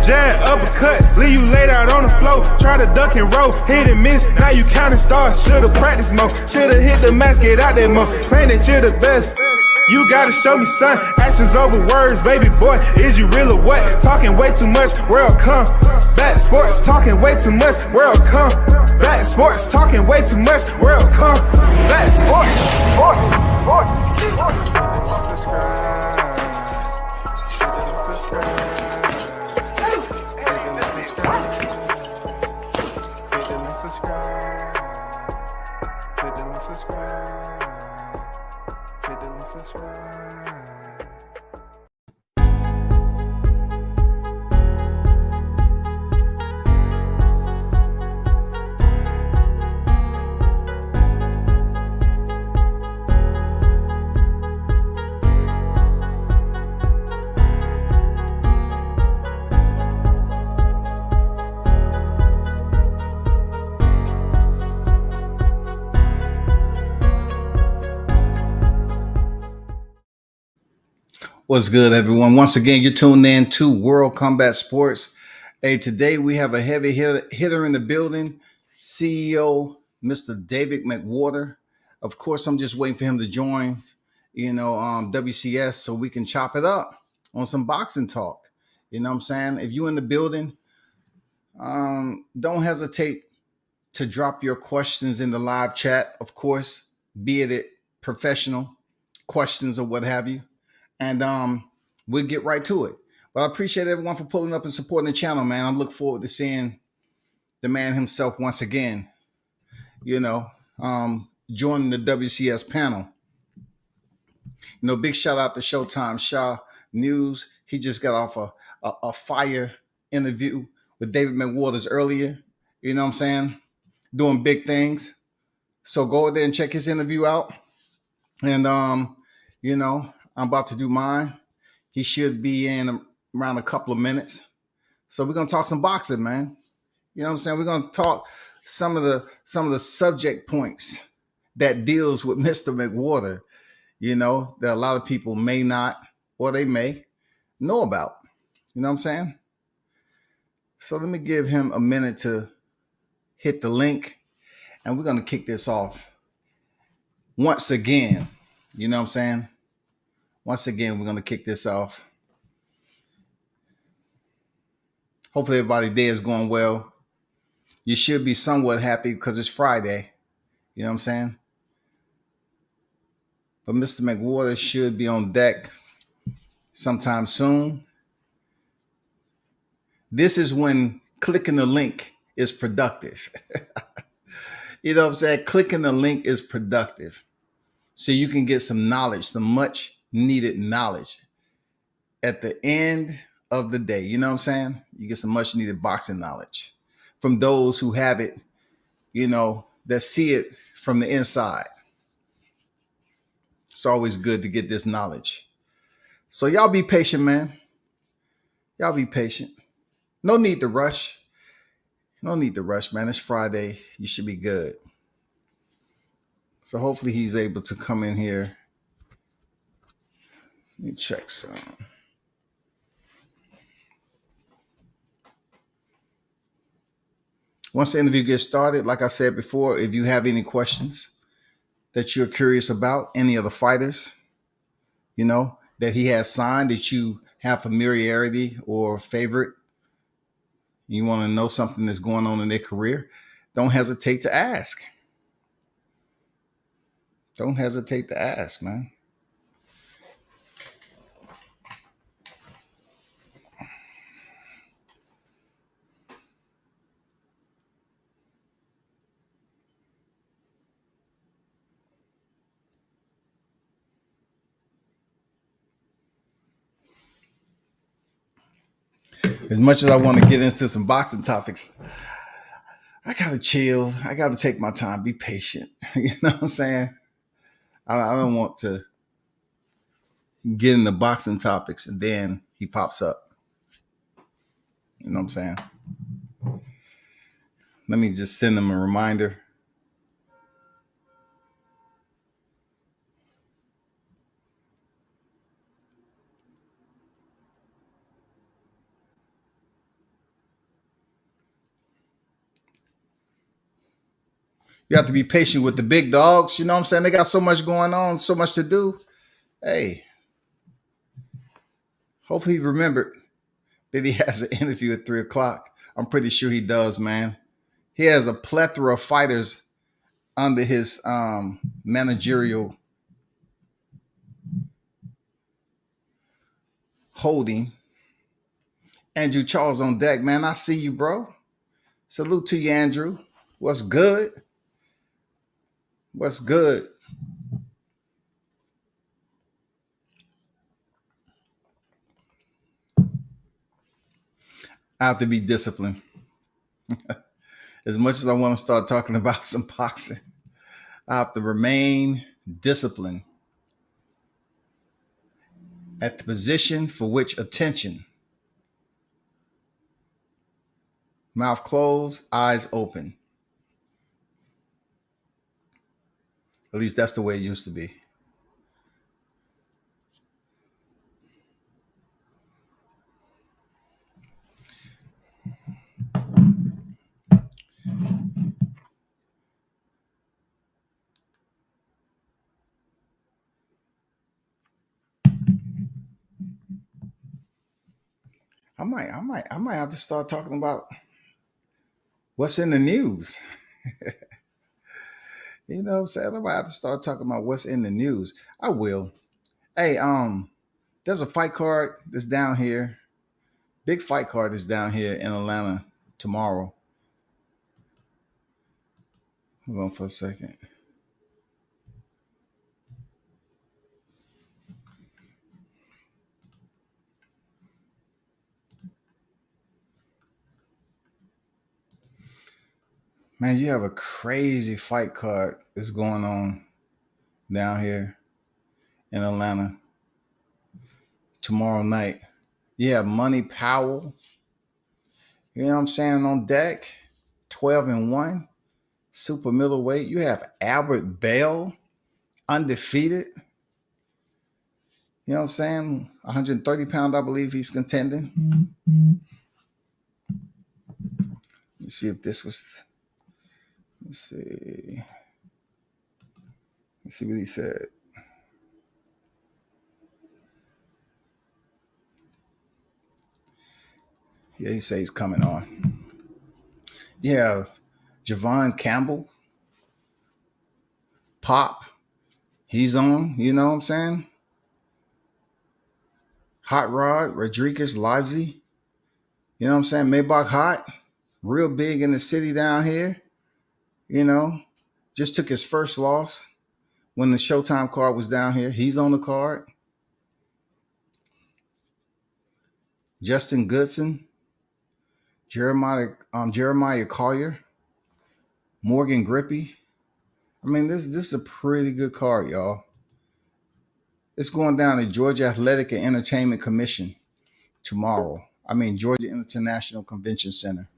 jab, uppercut, leave you laid out on the floor. Try to duck and roll, hit and miss, now you counting stars. Should've practiced more, should've hit the mask, get out there more. Saying that you're the best, you gotta show me, son. Actions over words, baby boy, is you real or what? Talking way too much, world come. Back sports, talking way too much, world come. Back sports, talking way too much, world come. Back sports, What's good, everyone? Once again, you're tuned in to World Combat Sports. Hey, today we have a heavy hitter in the building, CEO, Mr. David McWater. Of course, I'm just waiting for him to join, WCS so we can chop it up on some boxing talk. You know what I'm saying? If you're in the building, don't hesitate to drop your questions in the live chat. Of course, be it professional questions or what have you. And we'll get right to it. But I appreciate everyone for pulling up and supporting the channel, man. I'm looking forward to seeing the man himself once again, joining the WCS panel. Big shout out to Showtime Shaw News. He just got off a fire interview with David McWaters earlier. You know what I'm saying? Doing big things. So go there and check his interview out. And, I'm about to do mine. He should be in around a couple of minutes. So we're going to talk some boxing, man. You know what I'm saying? We're going to talk some of the subject points that deals with Mr. McWater, that a lot of people may not, or they may know about. You know what I'm saying? So let me give him a minute to hit the link, and we're going to kick this off once again. You know what I'm saying? Once again, we're going to kick this off. Hopefully everybody's day is going well. You should be somewhat happy because it's Friday. You know what I'm saying? But Mr. McWater should be on deck sometime soon. This is when clicking the link is productive. You know what I'm saying? Clicking the link is productive. So you can get some knowledge, some much needed knowledge at the end of the day. You know what I'm saying? You get some much needed boxing knowledge from those who have it, that see it from the inside. It's always good to get this knowledge. So y'all be patient, man. Y'all be patient. No need to rush. No need to rush, man. It's Friday. You should be good. So hopefully he's able to come in here. Let me check some. Once the interview gets started, like I said before, if you have any questions that you're curious about, any of the fighters, that he has signed, that you have familiarity or favorite, you want to know something that's going on in their career, don't hesitate to ask. Don't hesitate to ask, man. As much as I want to get into some boxing topics, I got to chill. I got to take my time, be patient. You know what I'm saying? I don't want to get into boxing topics and then he pops up. You know what I'm saying? Let me just send him a reminder. You have to be patient with the big dogs. You know what I'm saying? They got so much going on, so much to do. Hey, hopefully he remembered that he has an interview at 3 o'clock. I'm pretty sure he does, man. He has a plethora of fighters under his managerial holding. Andrew Charles on deck, man. I see you, bro. Salute to you, Andrew. What's good? What's good? I have to be disciplined. As much as I want to start talking about some boxing, I have to remain disciplined at the position for which attention. Mouth closed, eyes open. At least that's the way it used to be. I might have to start talking about what's in the news. You know what I'm saying? I might have to start talking about what's in the news. I will. Hey, there's a fight card that's down here. Big fight card that's down here in Atlanta tomorrow. Hold on for a second. Man, you have a crazy fight card that's going on down here in Atlanta tomorrow night. You have Money Powell, you know what I'm saying, on deck, 12-1, super middleweight. You have Albert Bell, undefeated. You know what I'm saying? 130 pound, I believe he's contending. Let's see if this was. Let's see. Let's see what he said. Yeah, he says he's coming on. You have Javon Campbell, Pop. He's on, you know what I'm saying? Hot Rod, Rodriguez Livesey. You know what I'm saying? Maybach Hot, real big in the city down here. You know, just took his first loss when the Showtime card was down here. He's on the card. Justin Goodson, Jeremiah Collier, Morgan Grippy. I mean, this is a pretty good card, y'all. It's going down to Georgia Athletic and Entertainment Commission tomorrow. Georgia International Convention Center.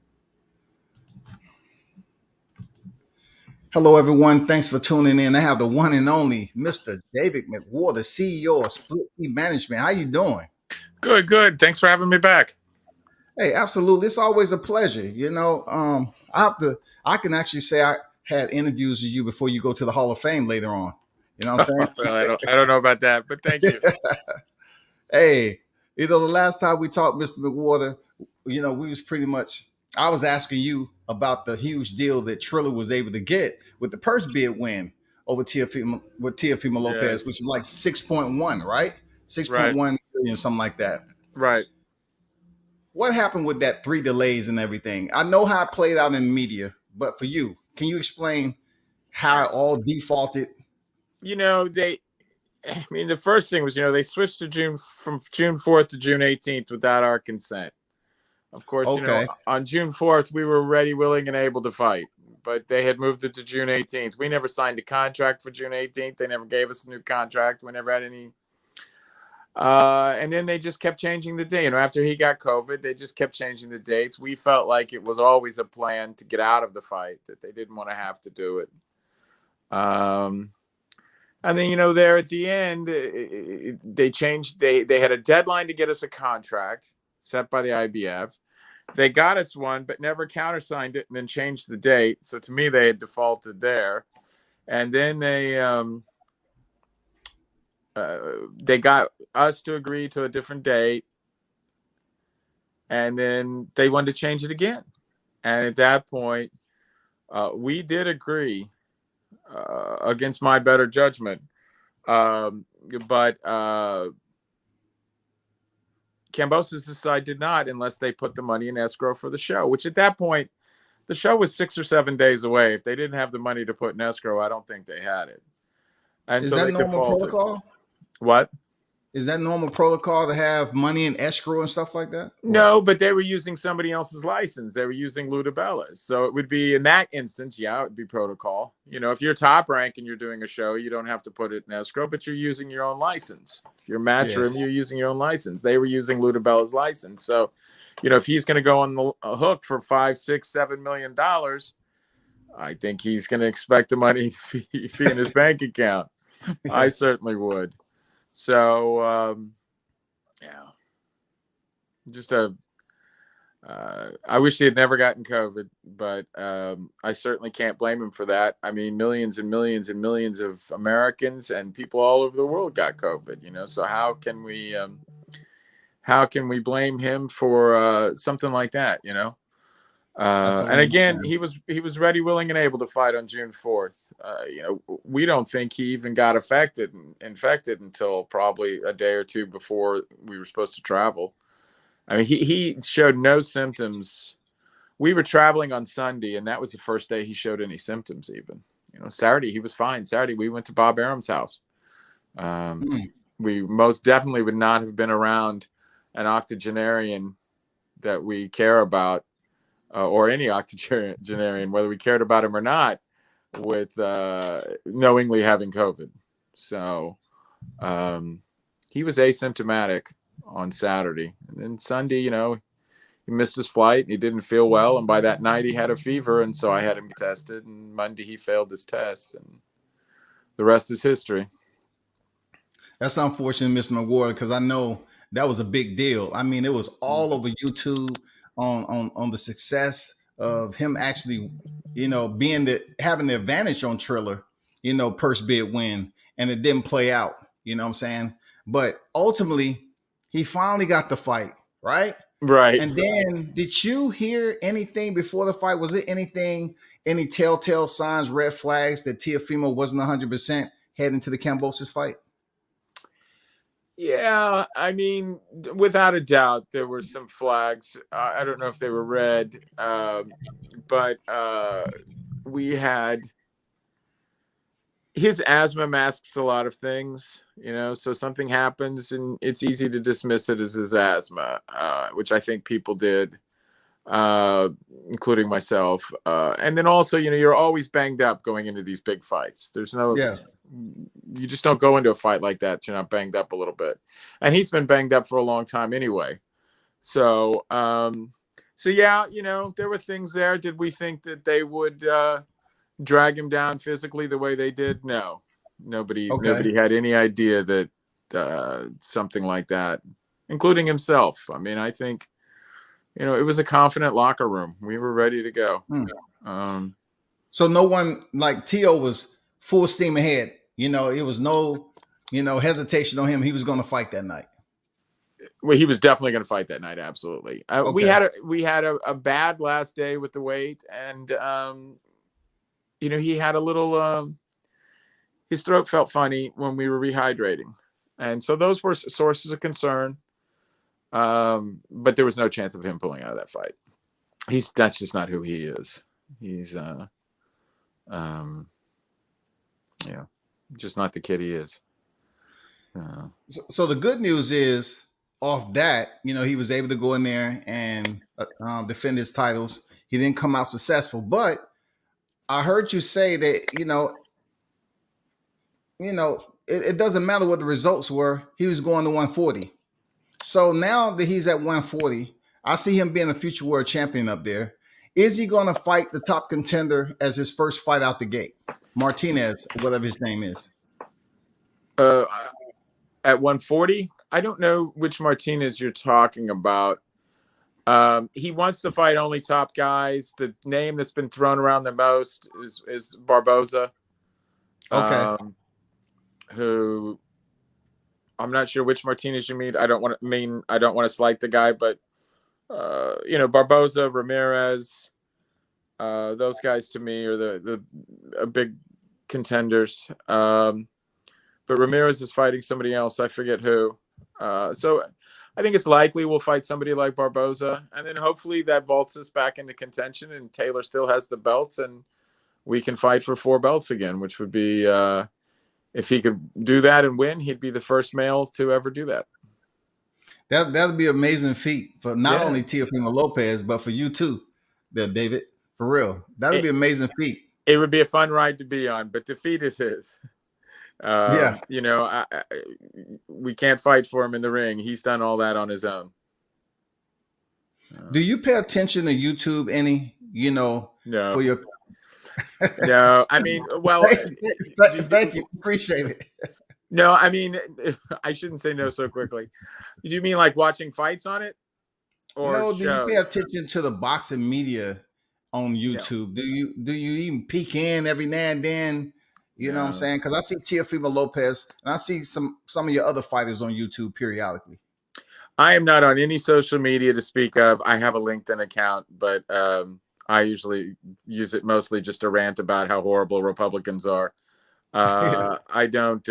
Hello, everyone. Thanks for tuning in. I have the one and only Mr. David McWater, CEO of Split Team Management. How you doing? Good. Thanks for having me back. Hey, absolutely. It's always a pleasure. You know, I can actually say I had interviews with you before you go to the Hall of Fame later on. You know what I'm saying? Well, I don't know about that, but thank you. Hey, you know, the last time we talked, Mr. McWater, you know, I was asking you about the huge deal that Triller was able to get with the purse bid win over Teofimo Lopez, yes, which is like 6.1, right? 6.1 billion, something like that. Right. What happened with that 3 delays and everything? I know how it played out in the media, but for you, can you explain how it all defaulted? You know, the first thing was, they switched to from June 4th to June 18th without our consent. Of course, okay, on June 4th, we were ready, willing, and able to fight, but they had moved it to June 18th. We never signed a contract for June 18th. They never gave us a new contract. We never had any. And then they just kept changing the date. After he got COVID, they just kept changing the dates. We felt like it was always a plan to get out of the fight, that they didn't want to have to do it. And then, there at the end, they changed. They had a deadline to get us a contract set by the IBF. They got us one, but never countersigned it and then changed the date. So to me, they had defaulted there. And then they got us to agree to a different date. And then they wanted to change it again. And at that point, we did agree against my better judgment. But Cambosis' side did not, unless they put the money in escrow for the show, which at that point, the show was 6 or 7 days away. If they didn't have the money to put in escrow, I don't think they had it. And Is so that they normal defaulted. protocol? What? Is that normal protocol to have money in escrow and stuff like that? No, but they were using somebody else's license. They were using Ludabella's. So it would be, in that instance, yeah, it would be protocol. You know, if you're top rank and you're doing a show, you don't have to put it in escrow, but you're using your own license. If you're Matchroom, you're using your own license. They were using Ludabella's license. So, you know, if he's going to go on the hook for $5, $6, $7 million, I think he's going to expect the money to be in his bank account. I certainly would. So, yeah, just I wish he had never gotten COVID, but I certainly can't blame him for that. I mean, millions and millions and millions of Americans and people all over the world got COVID, you know, so how can we blame him for something like that, you know? And again, he was ready, willing, and able to fight on June 4th. You know, we don't think he even got infected until probably a day or two before we were supposed to travel. I mean, he showed no symptoms. We were traveling on Sunday, and that was the first day he showed any symptoms even. You know, Saturday, he was fine. Saturday, we went to Bob Arum's house. We most definitely would not have been around an octogenarian that we care about, or any octogenarian, whether we cared about him or not, with knowingly having COVID. So he was asymptomatic on Saturday. And then Sunday, you know, he missed his flight. He didn't feel well. And by that night, he had a fever. And so I had him tested. And Monday, he failed his test. And the rest is history. That's unfortunate, Mr. McWater, because I know that was a big deal. I mean, it was all over YouTube on the success of him actually, you know, having the advantage on Triller, you know, purse bid win, and it didn't play out, you know what I'm saying? But ultimately, he finally got the fight, right? Right. And then did you hear anything before the fight? Was it any telltale signs, red flags that Teofimo wasn't 100% heading to the Cambosis fight? Yeah, I mean, without a doubt, there were some flags. I don't know if they were red, but we had his asthma masks a lot of things, you know, so something happens and it's easy to dismiss it as his asthma, which I think people did, including myself. And then also, you know, you're always banged up going into these big fights. There's no... Yeah. You just don't go into a fight like that. You're not banged up a little bit. And he's been banged up for a long time anyway. So, yeah, you know, there were things there. Did we think that they would drag him down physically the way they did? No, nobody had any idea that something like that, including himself. I mean, I think, you know, it was a confident locker room. We were ready to go. So no one, like Tio was full steam ahead. You know, it was no, you know, hesitation on him. He was going to fight that night. Well, he was definitely going to fight that night. Absolutely. We had a bad last day with the weight, and you know, he had a little. His throat felt funny when we were rehydrating, and so those were sources of concern. But there was no chance of him pulling out of that fight. That's just not who he is. He's yeah, just not the kid he is. So the good news is, off that, you know, he was able to go in there and defend his titles. He didn't come out successful, but I heard you say that, you know, it doesn't matter what the results were. He was going to 140. So now that he's at 140, I see him being a future world champion up there. Is he going to fight the top contender as his first fight out the gate? Martinez, whatever his name is. At 140, I don't know which Martinez you're talking about. He wants to fight only top guys. The name that's been thrown around the most is Barboza. Okay. Who I'm not sure which Martinez you mean. I don't want to slight the guy, but Barboza, Ramirez, those guys to me are the big contenders. But Ramirez is fighting somebody else. I forget who. So I think it's likely we'll fight somebody like Barboza, and then hopefully that vaults us back into contention, and Taylor still has the belts, and we can fight for 4 belts again, which would be, if he could do that and win, he'd be the first male to ever do that. That'd be an amazing feat for not only Teofimo Lopez, but for you too, there, David. For real, that'd be an amazing feat. It would be a fun ride to be on, but the feat is his. We can't fight for him in the ring. He's done all that on his own. Do you pay attention to YouTube any? No. For your. No, I mean, well, thank you, appreciate it. No, I mean, I shouldn't say no so quickly. Do you mean like watching fights on it, or no? Do shows? you pay attention to the boxing media on YouTube? No. Do you even peek in every now and then? You know what I'm saying? Because I see Teofimo Lopez and I see some of your other fighters on YouTube periodically. I am not on any social media to speak of. I have a LinkedIn account, but I usually use it mostly just to rant about how horrible Republicans are. I don't.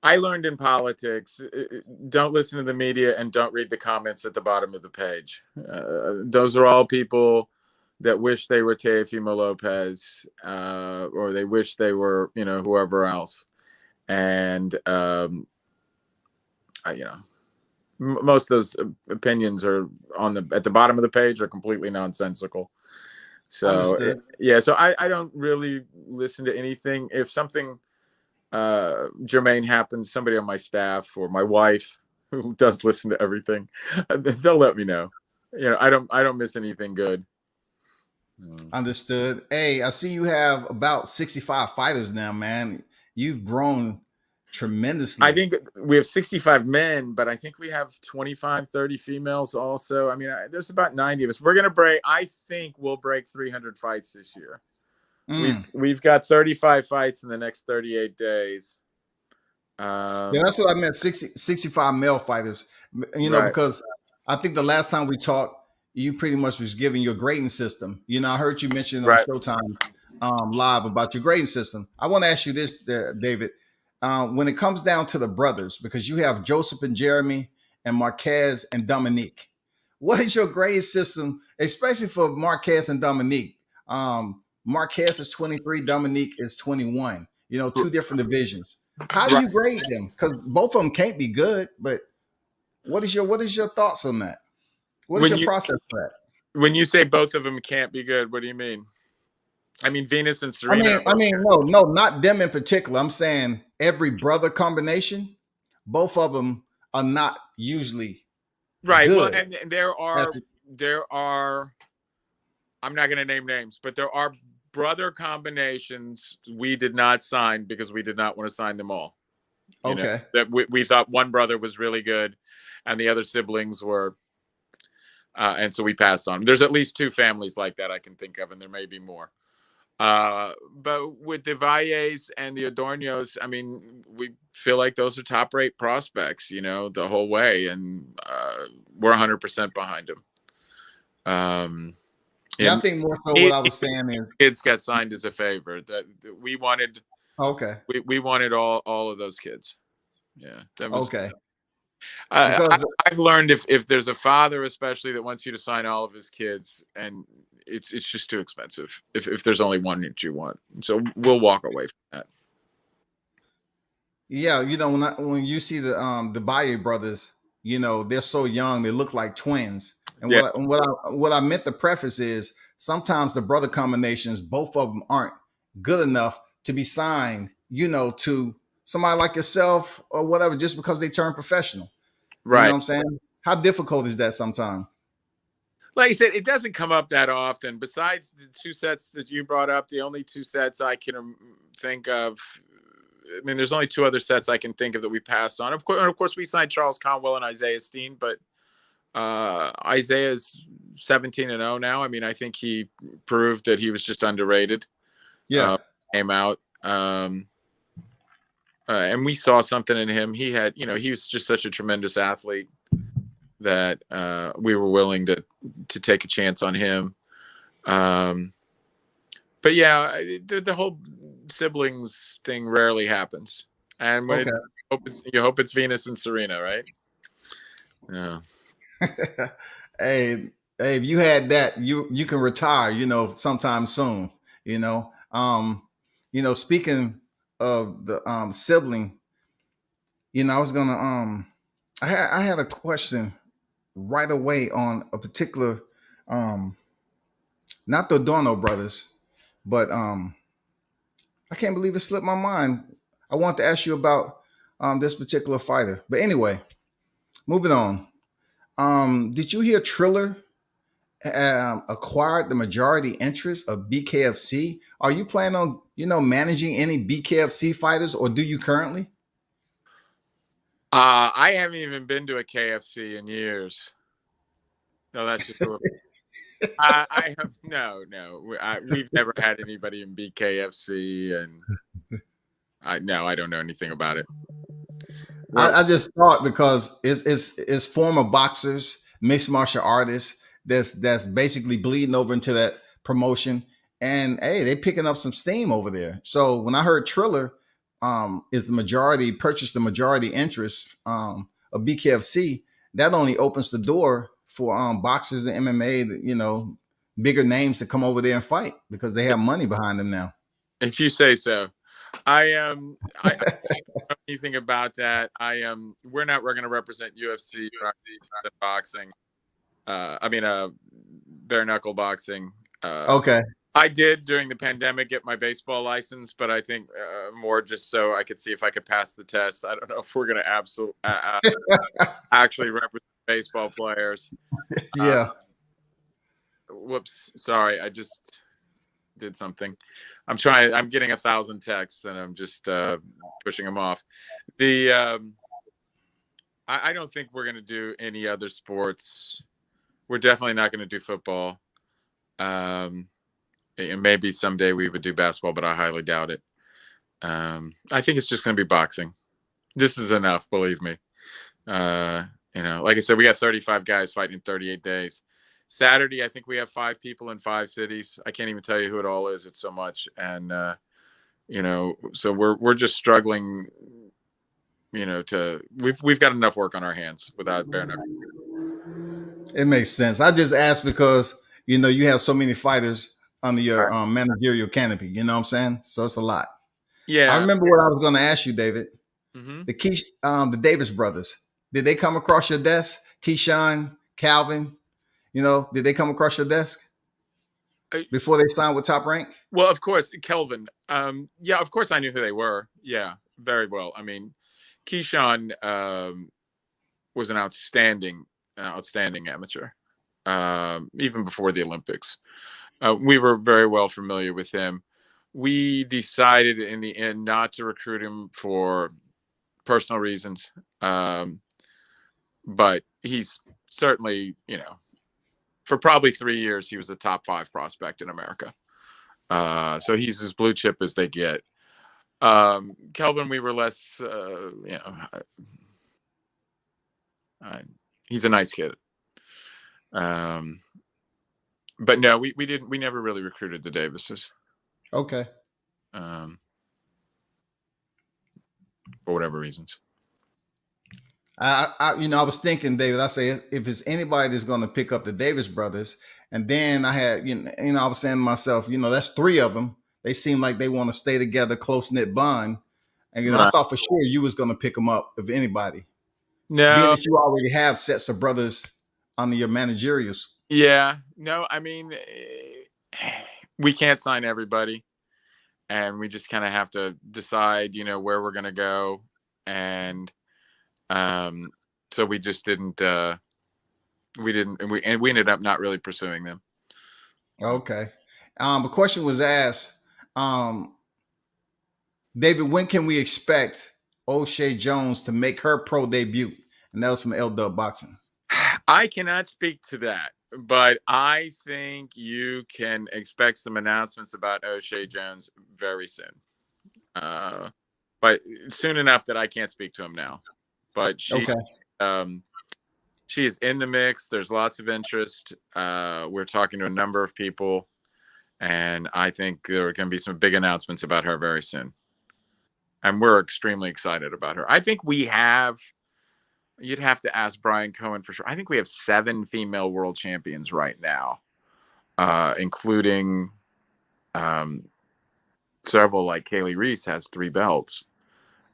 I learned in politics, don't listen to the media and don't read the comments at the bottom of the page. Those are all people that wish they were Teofimo Lopez, or they wish they were, whoever else. And, most of those opinions are at the bottom of the page are completely nonsensical. So so I don't really listen to anything. If something germane happens, somebody on my staff or my wife who does listen to everything, they'll let me know. I don't miss anything good. Understood. Hey, I see you have about 65 fighters now, man. You've grown tremendously. I think we have 65 men, but I think we have 25, 30 females also. I mean, there's about 90 of us. I think we'll break 300 fights this year. We've got 35 fights in the next 38 days. That's what I meant. 65 male fighters, right. Because I think the last time we talked, you pretty much was giving your grading system. I heard you mention on Showtime live about your grading system. I want to ask you this, David. When it comes down to the brothers, because you have Joseph and Jeremy and Marquez and Dominique, what is your grade system, especially for Marquez and Dominique? Marquez is 23, Dominique is 21, 2 different divisions. How do you grade them? Because both of them can't be good, but what is your thoughts on that? What is your process for that? When you say both of them can't be good, what do you mean? I mean, Venus and Serena. I mean, no, not them in particular. I'm saying every brother combination, both of them are not usually right. Good. Well, and there are. I'm not going to name names, but there are brother combinations we did not sign because we did not want to sign them all. Okay. That we thought one brother was really good, and the other siblings were. And so we passed on. There's at least 2 families like that I can think of, and there may be more. But with the Valles and the Adornos, I mean, we feel like those are top-rate prospects, the whole way, and we're 100% behind them. I think more so what I was saying is kids got signed as a favor that we wanted. Okay, we wanted all of those kids. Yeah, that was okay. I've learned if there's a father especially that wants you to sign all of his kids, and it's just too expensive if there's only one that you want. So we'll walk away from that. Yeah, when you see the BIO brothers, they're so young, they look like twins. And what I meant to preface is sometimes the brother combinations, both of them aren't good enough to be signed, to somebody like yourself or whatever, just because they turn professional. Right. You know what I'm saying? How difficult is that sometimes? Like I said, it doesn't come up that often. Besides the 2 sets that you brought up, the only 2 sets I can think of. I mean, there's only 2 other sets I can think of that we passed on. Of course, we signed Charles Conwell and Isaiah Steen, but Isaiah's 17-0 now. I mean, I think he proved that he was just underrated. Yeah. Came out. And we saw something in him. He had, he was just such a tremendous athlete that we were willing to take a chance on him. But yeah, the whole siblings thing rarely happens. And when you hope it's Venus and Serena, right? Yeah. Hey, if you had that, you can retire, sometime soon, speaking of the sibling, I was gonna I had a question right away on a particular not the Adorno brothers, but I can't believe it slipped my mind. I want to ask you about this particular fighter. But anyway, moving on. Did you hear Triller acquired the majority interest of BKFC? Are you planning on, managing any BKFC fighters, or do you currently? I haven't even been to a KFC in years. No, that's just I have no. We've never had anybody in BKFC, and I don't know anything about it. I just thought because it's former boxers, mixed martial artists that's basically bleeding over into that promotion, and hey, they picking up some steam over there. So when I heard Triller purchased the majority interest of BKFC, that only opens the door for boxers and MMA, bigger names to come over there and fight because they have money behind them now. If you say so. I don't know anything about that. We're going to represent UFC boxing. Bare knuckle boxing. Okay. I did during the pandemic get my baseball license, but I think more just so I could see if I could pass the test. I don't know if we're going to actually represent baseball players. Yeah. Whoops. Sorry. I just did something. I'm getting 1,000 texts and I'm just pushing them off. I don't think we're going to do any other sports. We're definitely not going to do football. And maybe someday we would do basketball, but I highly doubt it. I think it's just going to be boxing. This is enough, believe me. Like I said, we got 35 guys fighting in 38 days. Saturday, I think we have 5 people in 5 cities. I can't even tell you who it all is. It's so much. And, so we're just struggling, we've got enough work on our hands without bare knuckle. It makes sense. I just asked because, you have so many fighters under your managerial canopy, you know what I'm saying? So it's a lot. Yeah. I remember what I was going to ask you, David. Mm-hmm. The Davis brothers, did they come across your desk? Keyshawn, Calvin, did they come across your desk before they signed with Top Rank? Well, of course, Kelvin. Yeah, of course I knew who they were. Yeah, very well. I mean, Keyshawn was an outstanding amateur, even before the Olympics. We were very well familiar with him. We decided in the end not to recruit him for personal reasons. But he's certainly, for probably 3 years, he was a top 5 prospect in America. So he's as blue chip as they get. Kelvin, we were less, he's a nice kid. But no, we never really recruited the Davises. Okay. For whatever reasons. I was thinking, David, I say, if it's anybody that's going to pick up the Davis brothers, and then I had, I was saying to myself, that's 3 of them. They seem like they want to stay together, close knit bond. And, I thought for sure you was going to pick them up, if anybody. No. Being that you already have sets of brothers under your managerials. Yeah. No, I mean, we can't sign everybody. And we just kind of have to decide, where we're going to go. And so we just didn't, we ended up not really pursuing them. Okay. The question was asked, David, when can we expect O'Shea Jones to make her pro debut? And that was from L-Dub Boxing. I cannot speak to that, but I think you can expect some announcements about O'Shea Jones very soon. But soon enough that I can't speak to him now. But she is in the mix. There's lots of interest. We're talking to a number of people, and I think there are going to be some big announcements about her very soon. And we're extremely excited about her. I think we have, you'd have to ask Brian Cohen for sure. I think we have 7 female world champions right now, including several, like Kaylee Reese has 3 belts.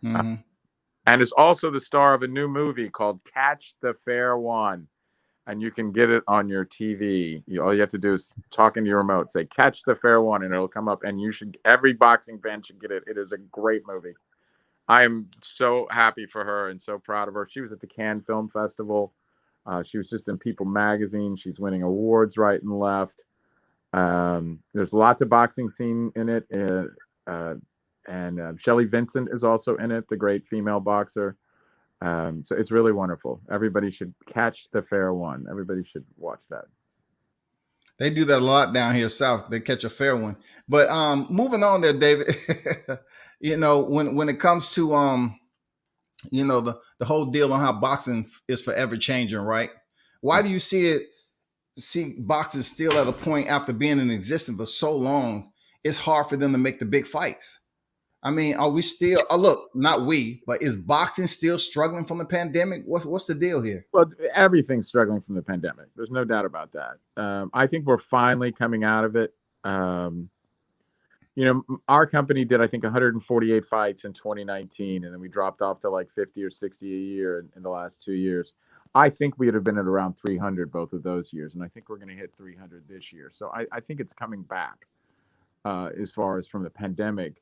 Mm-hmm. And is also the star of a new movie called Catch the Fair One. And you can get it on your TV. All you have to do is talk into your remote, say Catch the Fair One, and it'll come up. And every boxing fan should get it. It is a great movie. I am so happy for her and so proud of her. She was at the Cannes Film Festival. She was just in People magazine. She's winning awards right and left. There's lots of boxing scene in it. And Shelley Vincent is also in it, the great female boxer. So it's really wonderful. Everybody should Catch the Fair One. Everybody should watch that. They do that a lot down here south. They catch a fair one. But moving on there, David, when it comes to the whole deal on how boxing is forever changing, right? Why do you see boxing still at a point after being in existence for so long? It's hard for them to make the big fights. I mean, are we still? Look, not we, but is boxing still struggling from the pandemic? What's the deal here? Well, everything's struggling from the pandemic. There's no doubt about that. I think we're finally coming out of it. Our company did, I think, 148 fights in 2019, and then we dropped off to like 50 or 60 a year in the last 2 years. I think we would have been at around 300 both of those years, and I think we're going to hit 300 this year. So I think it's coming back as far as from the pandemic.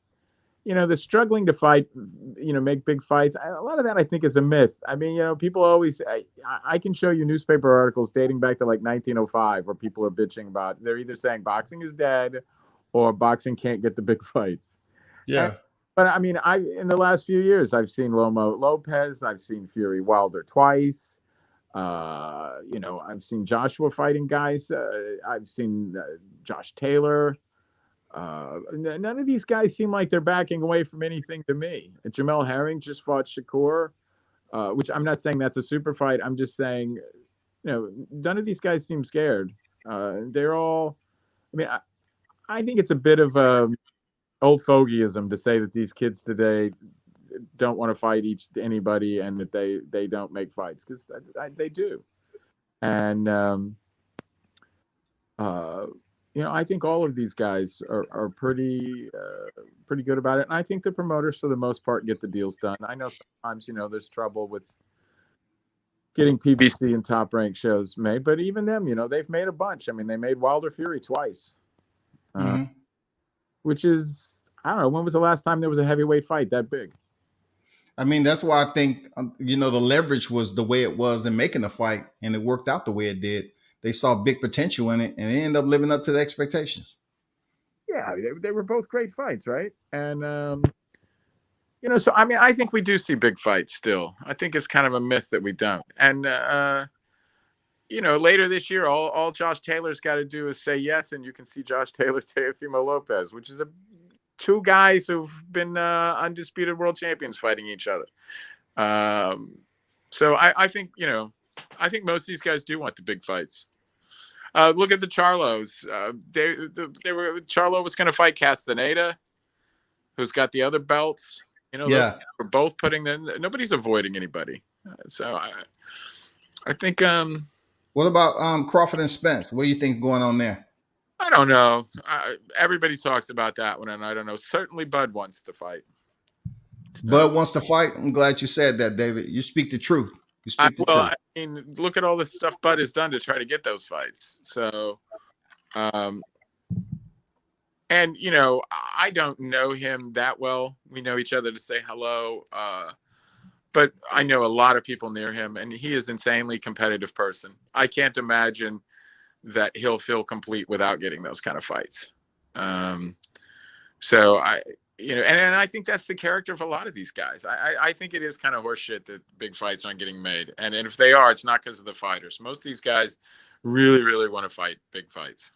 The struggling to fight, make big fights. A lot of that I think is a myth. I mean, people always, I can show you newspaper articles dating back to like 1905 where people are bitching about, they're either saying boxing is dead or boxing can't get the big fights. Yeah. But I mean, in the last few years, I've seen Lomo Lopez, I've seen Fury Wilder twice. I've seen Joshua fighting guys. I've seen Josh Taylor. None of these guys seem like they're backing away from anything to me. Jamel Herring just fought Shakur, which I'm not saying that's a super fight. I'm just saying, none of these guys seem scared. They're all, I think it's a bit of old fogeyism to say that these kids today don't want to fight anybody and that they don't make fights, because they do. And, I think all of these guys are pretty good about it. And I think the promoters, for the most part, get the deals done. I know sometimes, there's trouble with getting PBC and Top Rank shows made, but even them, they've made a bunch. I mean, they made Wilder Fury twice, which is, I don't know, when was the last time there was a heavyweight fight that big? I mean, that's why I think, the leverage was the way it was in making the fight, and it worked out the way it did. They saw big potential in it, and they ended up living up to the expectations. Yeah, they were both great fights, right? And, so, I mean, I think we do see big fights still. I think it's kind of a myth that we don't. And, later this year, all Josh Taylor's got to do is say yes, and you can see Josh Taylor, Teofimo Lopez, which is two guys who've been undisputed world champions fighting each other. So I think, I think most of these guys do want the big fights. Look at the Charlos. Charlo was going to fight Castaneda, who's got the other belts. We're both putting them. Nobody's avoiding anybody. So I think. What about Crawford and Spence? What do you think going on there? I don't know. Everybody talks about that one, and I don't know. Certainly, Bud wants to fight. Bud wants to fight. I'm glad you said that, David. You speak the truth. I mean, look at all the stuff Bud has done to try to get those fights. So, and I don't know him that well. We know each other to say hello, but I know a lot of people near him, and he is an insanely competitive person. I can't imagine that he'll feel complete without getting those kind of fights. So and I think that's the character of a lot of these guys. I think it is kind of horseshit that big fights aren't getting made. And if they are, it's not because of the fighters. Most of these guys really, really want to fight big fights.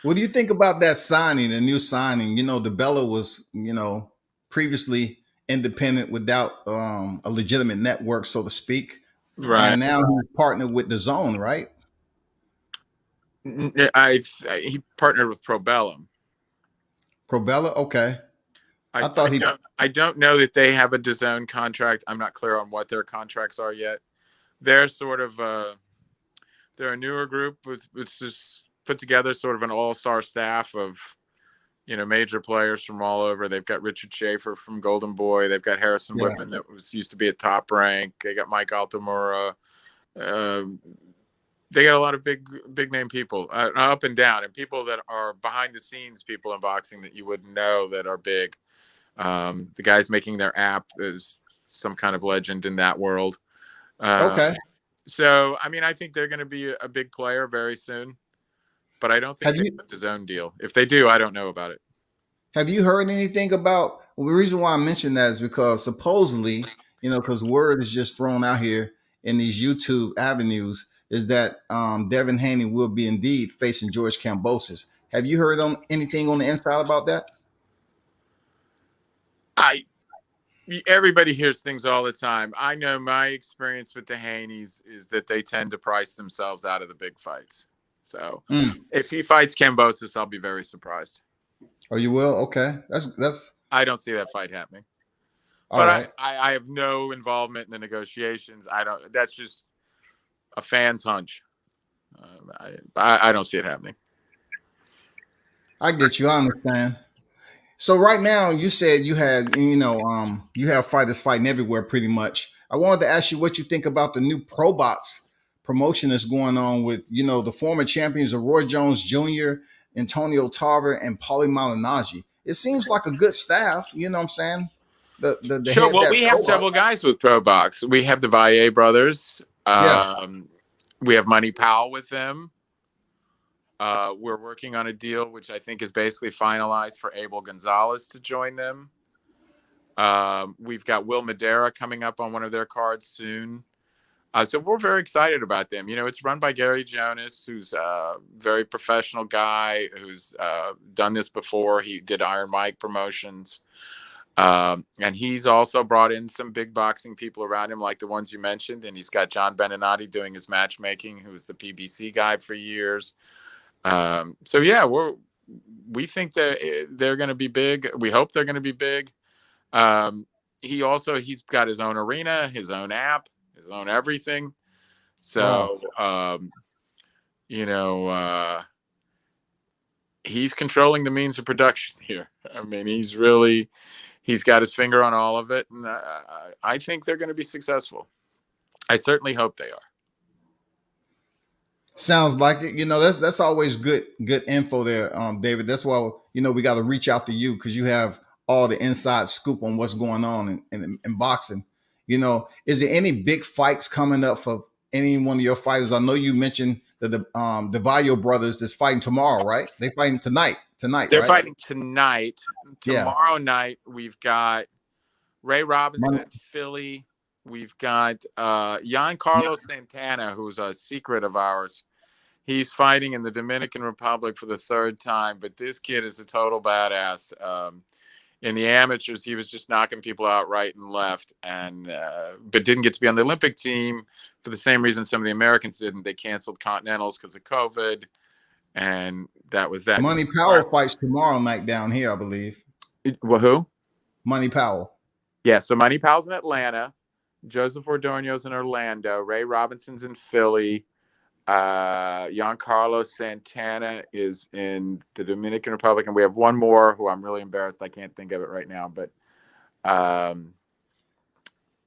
What do you think about that signing, the new signing? DeBella was, previously independent without a legitimate network, so to speak. Right. And now he's partnered with the Zone, right? He partnered with Probellum. Probella? Okay. I don't know that they have a DAZN contract. I'm not clear on what their contracts are yet. They're sort of they're a newer group with just put together sort of an all-star staff of major players from all over. They've got Richard Schaefer from Golden Boy. They've got Harrison Whitman that used to be at Top Rank. They got Mike Altamura. They got a lot of big name people up and down, and people that are behind the scenes people in boxing that you wouldn't know that are big. The guys making their app is some kind of legend in that world. Okay. So, I think they're going to be a big player very soon, but I don't think they have a DAZN deal. If they do, I don't know about it. Have you heard anything about, the reason why I mentioned that is because supposedly, because word is just thrown out here in these YouTube avenues, is that Devin Haney will be indeed facing George Kambosos. Have you heard anything on the inside about that? Everybody hears things all the time. I know my experience with the Haneys is that they tend to price themselves out of the big fights. So if he fights Kambosos, I'll be very surprised. Oh, you will? Okay. That's. I don't see that fight happening. All but right. I have no involvement in the negotiations. That's just a fan's hunch. I don't see it happening. I get you. I understand. So right now, you said you had, you have fighters fighting everywhere pretty much. I wanted to ask you what you think about the new Pro Box promotion that's going on with, the former champions of Roy Jones Jr., Antonio Tarver, and Paulie Malignaggi. It seems like a good staff. You know what I'm saying? Sure. Well, we have several guys with Pro Box. We have the Valle brothers. We have Money Powell with them. We're working on a deal, which I think is basically finalized for Abel Gonzalez to join them. We've got Will Madera coming up on one of their cards soon. So we're very excited about them. It's run by Gary Jonas, who's a very professional guy who's done this before. He did Iron Mike promotions. And he's also brought in some big boxing people around him, like the ones you mentioned. And he's got John Beninati doing his matchmaking, who was the PBC guy for years. So yeah, we think that they're going to be big. We hope they're going to be big. He's got his own arena, his own app, his own everything. So, he's controlling the means of production here. He's got his finger on all of it. And I think they're going to be successful. I certainly hope they are. Sounds like it. That's always good info there, David. That's why, we got to reach out to you because you have all the inside scoop on what's going on in boxing. Is there any big fights coming up for any one of your fighters? I know you mentioned the Valle brothers that's fighting tomorrow, right? They're fighting tonight. They're fighting tonight. Tomorrow night, we've got Ray Robinson in Philly. We've got Giancarlo Santana, who's a secret of ours. He's fighting in the Dominican Republic for the third time, but this kid is a total badass. In the amateurs, he was just knocking people out right and left, but didn't get to be on the Olympic team for the same reason some of the Americans didn't. They canceled Continentals because of COVID, and that was that. Money Powell fights tomorrow night down here, I believe. Who? Money Powell. Yeah, so Money Powell's in Atlanta. Joseph Ordonio's in Orlando. Ray Robinson's in Philly. Giancarlo Santana is in the Dominican Republic, and we have one more who I'm really embarrassed I can't think of it right now. But and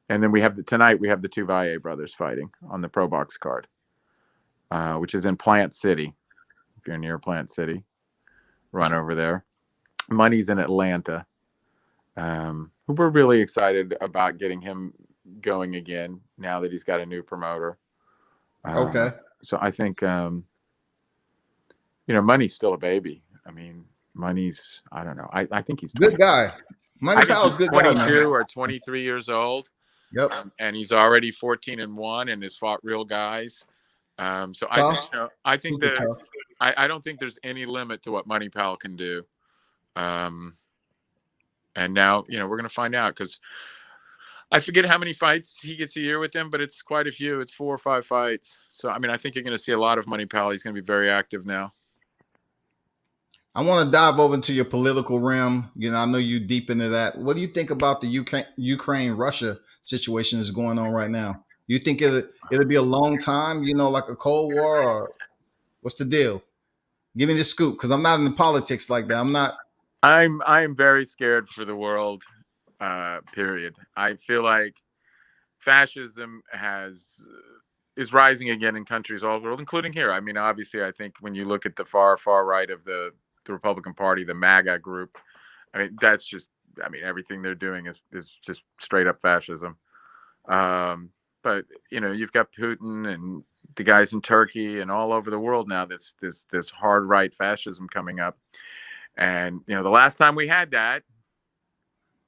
then tonight we have the two Valle brothers fighting on the Pro Box card, which is in Plant City. If you're near Plant City, run over there. Money's in Atlanta. We're really excited about getting him going again now that he's got a new promoter. So I think, Money's still a baby. Money's, I don't know. I think he's 20. Good guy. Money I think Powell's he's good guy, 22 man. or 23 years old. Yep. And he's already 14-1 and has fought real guys. So I think Super that tough. I don't think there's any limit to what Money Powell can do. And now, we're going to find out, because I forget how many fights he gets a year with them, but it's quite a few. It's 4 or 5 fights. So, I think you're going to see a lot of Money Powell. He's going to be very active now. I want to dive over into your political realm. I know you deep into that. What do you think about the Ukraine-Russia situation that's going on right now? You think it'll be a long time, like a Cold War, or what's the deal? Give me the scoop, because I'm not in the politics like that. I'm not. I'm very scared for the world, period. I feel like fascism is rising again in countries all over the world, including here. Obviously, I think when you look at the far right of the Republican Party, the MAGA group, that's just, everything they're doing is just straight up fascism. But you've got Putin and the guys in Turkey and all over the world now. This hard right fascism coming up, and the last time we had that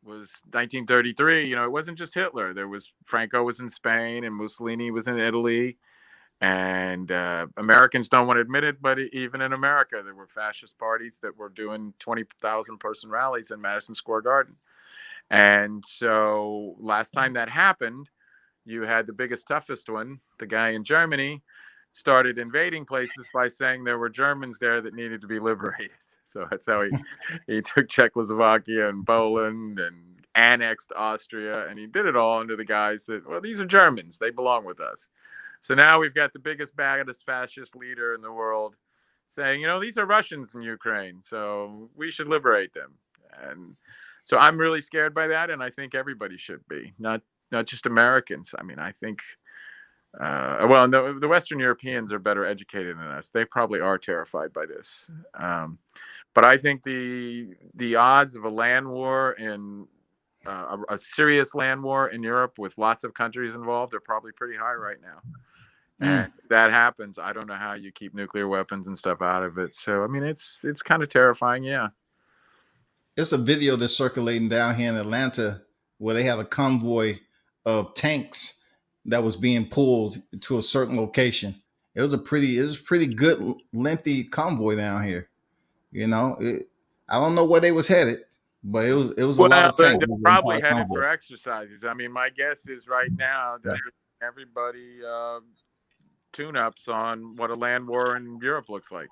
was 1933. It wasn't just Hitler. There was Franco was in Spain and Mussolini was in Italy. And Americans don't want to admit it, but even in America, there were fascist parties that were doing 20,000 person rallies in Madison Square Garden. And so last time that happened, you had the biggest, toughest one, the guy in Germany, started invading places by saying there were Germans there that needed to be liberated. So that's how he took Czechoslovakia and Poland and annexed Austria. And he did it all under the guise that, well, these are Germans. They belong with us. So now we've got the biggest, baddest fascist leader in the world saying, these are Russians in Ukraine, so we should liberate them. And so I'm really scared by that, and I think everybody should be, not just Americans. I think, the Western Europeans are better educated than us. They probably are terrified by this. But I think the odds of a land war in a serious land war in Europe with lots of countries involved are probably pretty high right now. And if that happens, I don't know how you keep nuclear weapons and stuff out of it. So, it's kind of terrifying. Yeah. It's a video that's circulating down here in Atlanta where they have a convoy of tanks that was being pulled to a certain location. It was pretty good, lengthy convoy down here. I don't know where they was headed, but it was a lot of tanks. They're probably headed for exercises. My guess is right now that everybody tune-ups on what a land war in Europe looks like,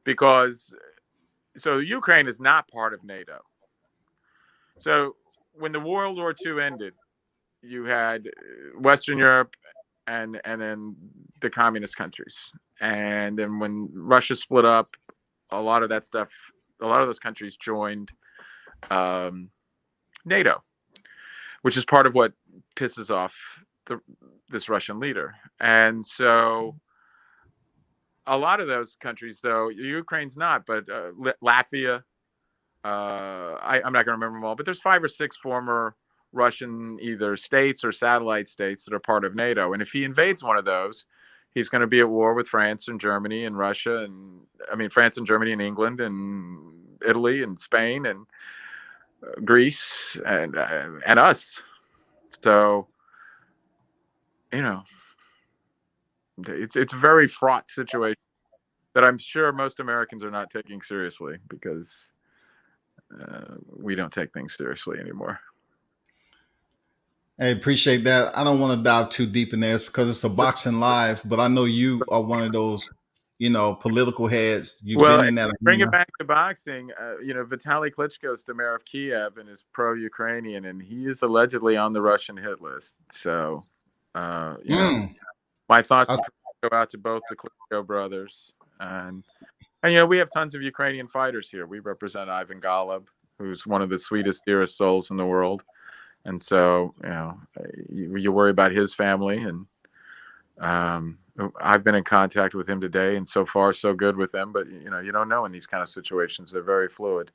because Ukraine is not part of NATO. So when the World War II ended, you had Western Europe and then the communist countries, and then when Russia split up, a lot of those countries joined NATO, which is part of what pisses off this Russian leader. And so a lot of those countries, though, Ukraine's not, but Latvia, I'm not going to remember them all, but there's 5 or 6 former Russian either states or satellite states that are part of NATO. And if he invades one of those, he's going to be at war with France and Germany and Russia, and France and Germany and England and Italy and Spain and Greece and us. So, it's a very fraught situation that I'm sure most Americans are not taking seriously, because we don't take things seriously anymore. I appreciate that. I don't want to dive too deep in there because it's a boxing live, but I know you are one of those, political heads. You've been in that. Bring it back to boxing. Vitaly Klitschko's the mayor of Kiev and is pro-Ukrainian, and he is allegedly on the Russian hit list. So, my thoughts go out to both the Klitschko brothers, and we have tons of Ukrainian fighters here. We represent Ivan Golub, who's one of the sweetest, dearest souls in the world. And so, you worry about his family, and I've been in contact with him today, and so far so good with them. But you don't know in these kind of situations; they're very fluid.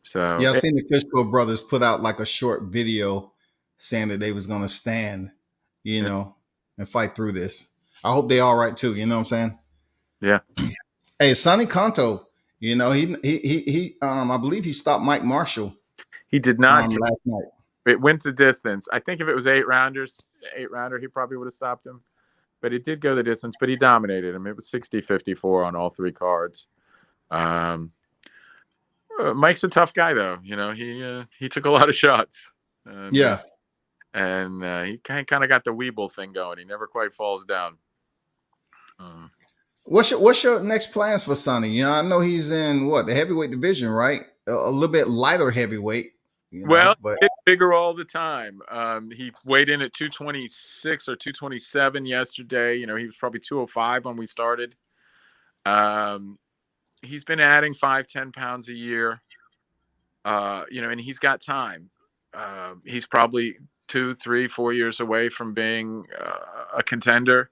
So yeah, I've seen the Klitschko brothers put out like a short video saying that they was going to stand, and fight through this. I hope they all right too. You know what I'm saying? Yeah. Hey, Sonny Kanto You know, I believe he stopped Mike Marshall. He did not last night. It went the distance. I think if it was 8-rounder, he probably would have stopped him. But it did go the distance, but he dominated him. It was 60-54 on all 3 cards. Mike's a tough guy, though. You know, he took a lot of shots. And, he kind of got the Weeble thing going. He never quite falls down. What's your next plans for Sonny? You know, I know he's in the heavyweight division, right? A little bit lighter heavyweight. But it's bigger all the time. He weighed in at 226 or 227 yesterday. You know, he was probably 205 when we started. He's been adding 5-10 pounds a year. You know, and he's got time. He's probably 2, 3, 4 years away from being a contender.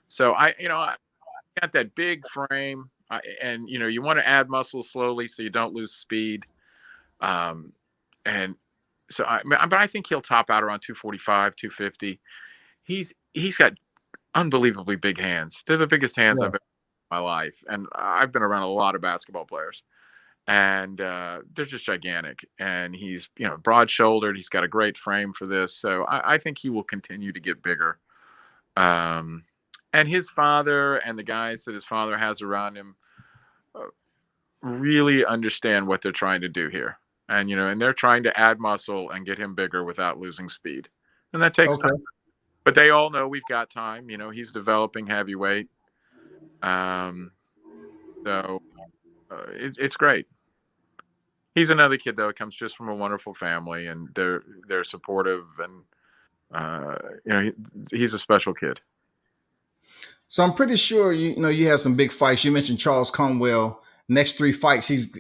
So I got that big frame, and you know, you want to add muscle slowly so you don't lose speed. And so but I think he'll top out around 245, 250. He's got unbelievably big hands. They're the biggest hands I've ever in my life. And I've been around a lot of basketball players, and they're just gigantic. And he's, you know, broad shouldered. He's got a great frame for this. So I think he will continue to get bigger. And his father and the guys that his father has around him really understand what they're trying to do here. And, you know, and they're trying to add muscle and get him bigger without losing speed. And that takes time. But they all know we've got time. You know, he's developing heavyweight. It's great. He's another kid, though. It comes just from a wonderful family, and they're supportive. And, you know, he's a special kid. So I'm pretty sure, you know, you have some big fights. You mentioned Charles Conwell. Next 3 fights, he's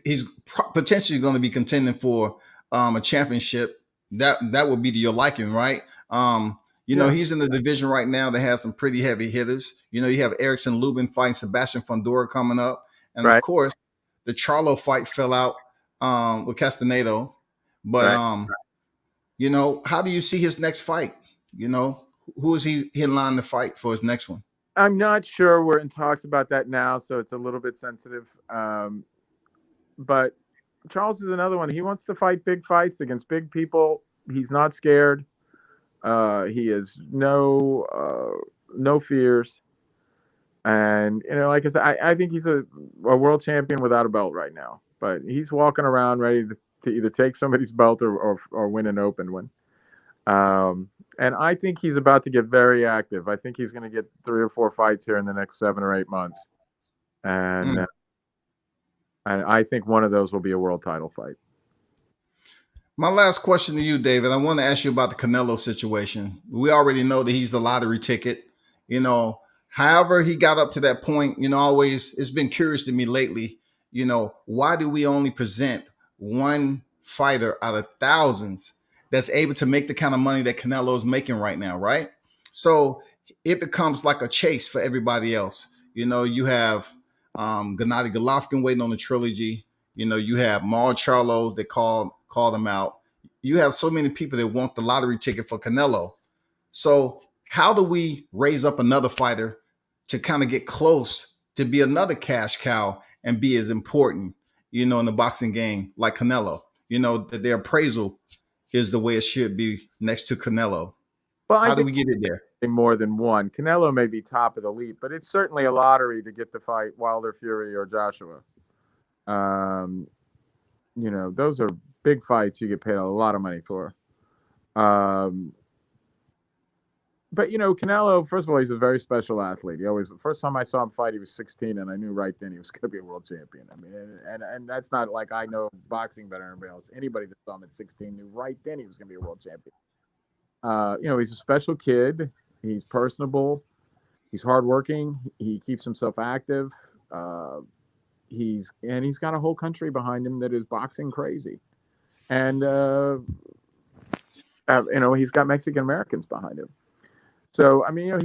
potentially going to be contending for a championship. That would be to your liking, right? You know, he's in the division right now that has some pretty heavy hitters. You know, you have Erickson Lubin fighting Sebastian Fundora coming up. And of course, the Charlo fight fell out with Castaneda. But, you know, how do you see his next fight? You know, who is he in line to fight for his next one? I'm not sure. We're in talks about that now, so it's a little bit sensitive. But Charles is another one. He wants to fight big fights against big people. He's not scared. He has no fears. And, you know, like I said, I think he's a world champion without a belt right now. But he's walking around ready to either take somebody's belt or win an open one. And I think he's about to get very active. I think he's going to get 3 or 4 fights here in the next 7 or 8 months. And I think one of those will be a world title fight. My last question to you, David, I want to ask you about the Canelo situation. We already know that he's the lottery ticket. You know, however he got up to that point, you know, it's been curious to me lately, you know, why do we only present one fighter out of thousands that's able to make the kind of money that Canelo is making right now, right? So it becomes like a chase for everybody else. You know, you have Gennady Golovkin waiting on the trilogy. You know, you have Mauro Charlo that called him out. You have so many people that want the lottery ticket for Canelo. So how do we raise up another fighter to kind of get close to be another cash cow and be as important, you know, in the boxing game like Canelo? You know, that their appraisal is the way it should be next to Canelo. Well, how do we get it there? More than one. Canelo may be top of the league, but it's certainly a lottery to get to fight Wilder, Fury, or Joshua. You know, those are big fights you get paid a lot of money for. But, you know, Canelo, first of all, he's a very special athlete. The first time I saw him fight, he was 16, and I knew right then he was going to be a world champion. I mean, and that's not like I know boxing better than anybody else. Anybody that saw him at 16 knew right then he was going to be a world champion. You know, he's a special kid. He's personable. He's hardworking. He keeps himself active. He's got a whole country behind him that is boxing crazy. And, you know, he's got Mexican Americans behind him. So, I mean, you know,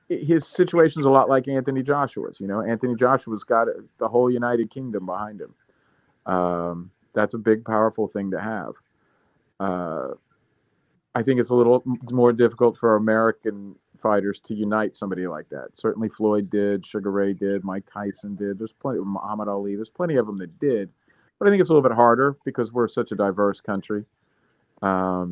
his situation's a lot like Anthony Joshua's. You know, Anthony Joshua's got the whole United Kingdom behind him. That's a big, powerful thing to have. I think it's a little more difficult for American fighters to unite somebody like that. Certainly Floyd did, Sugar Ray did, Mike Tyson did. There's plenty of Muhammad Ali. There's plenty of them that did. But I think it's a little bit harder because we're such a diverse country. But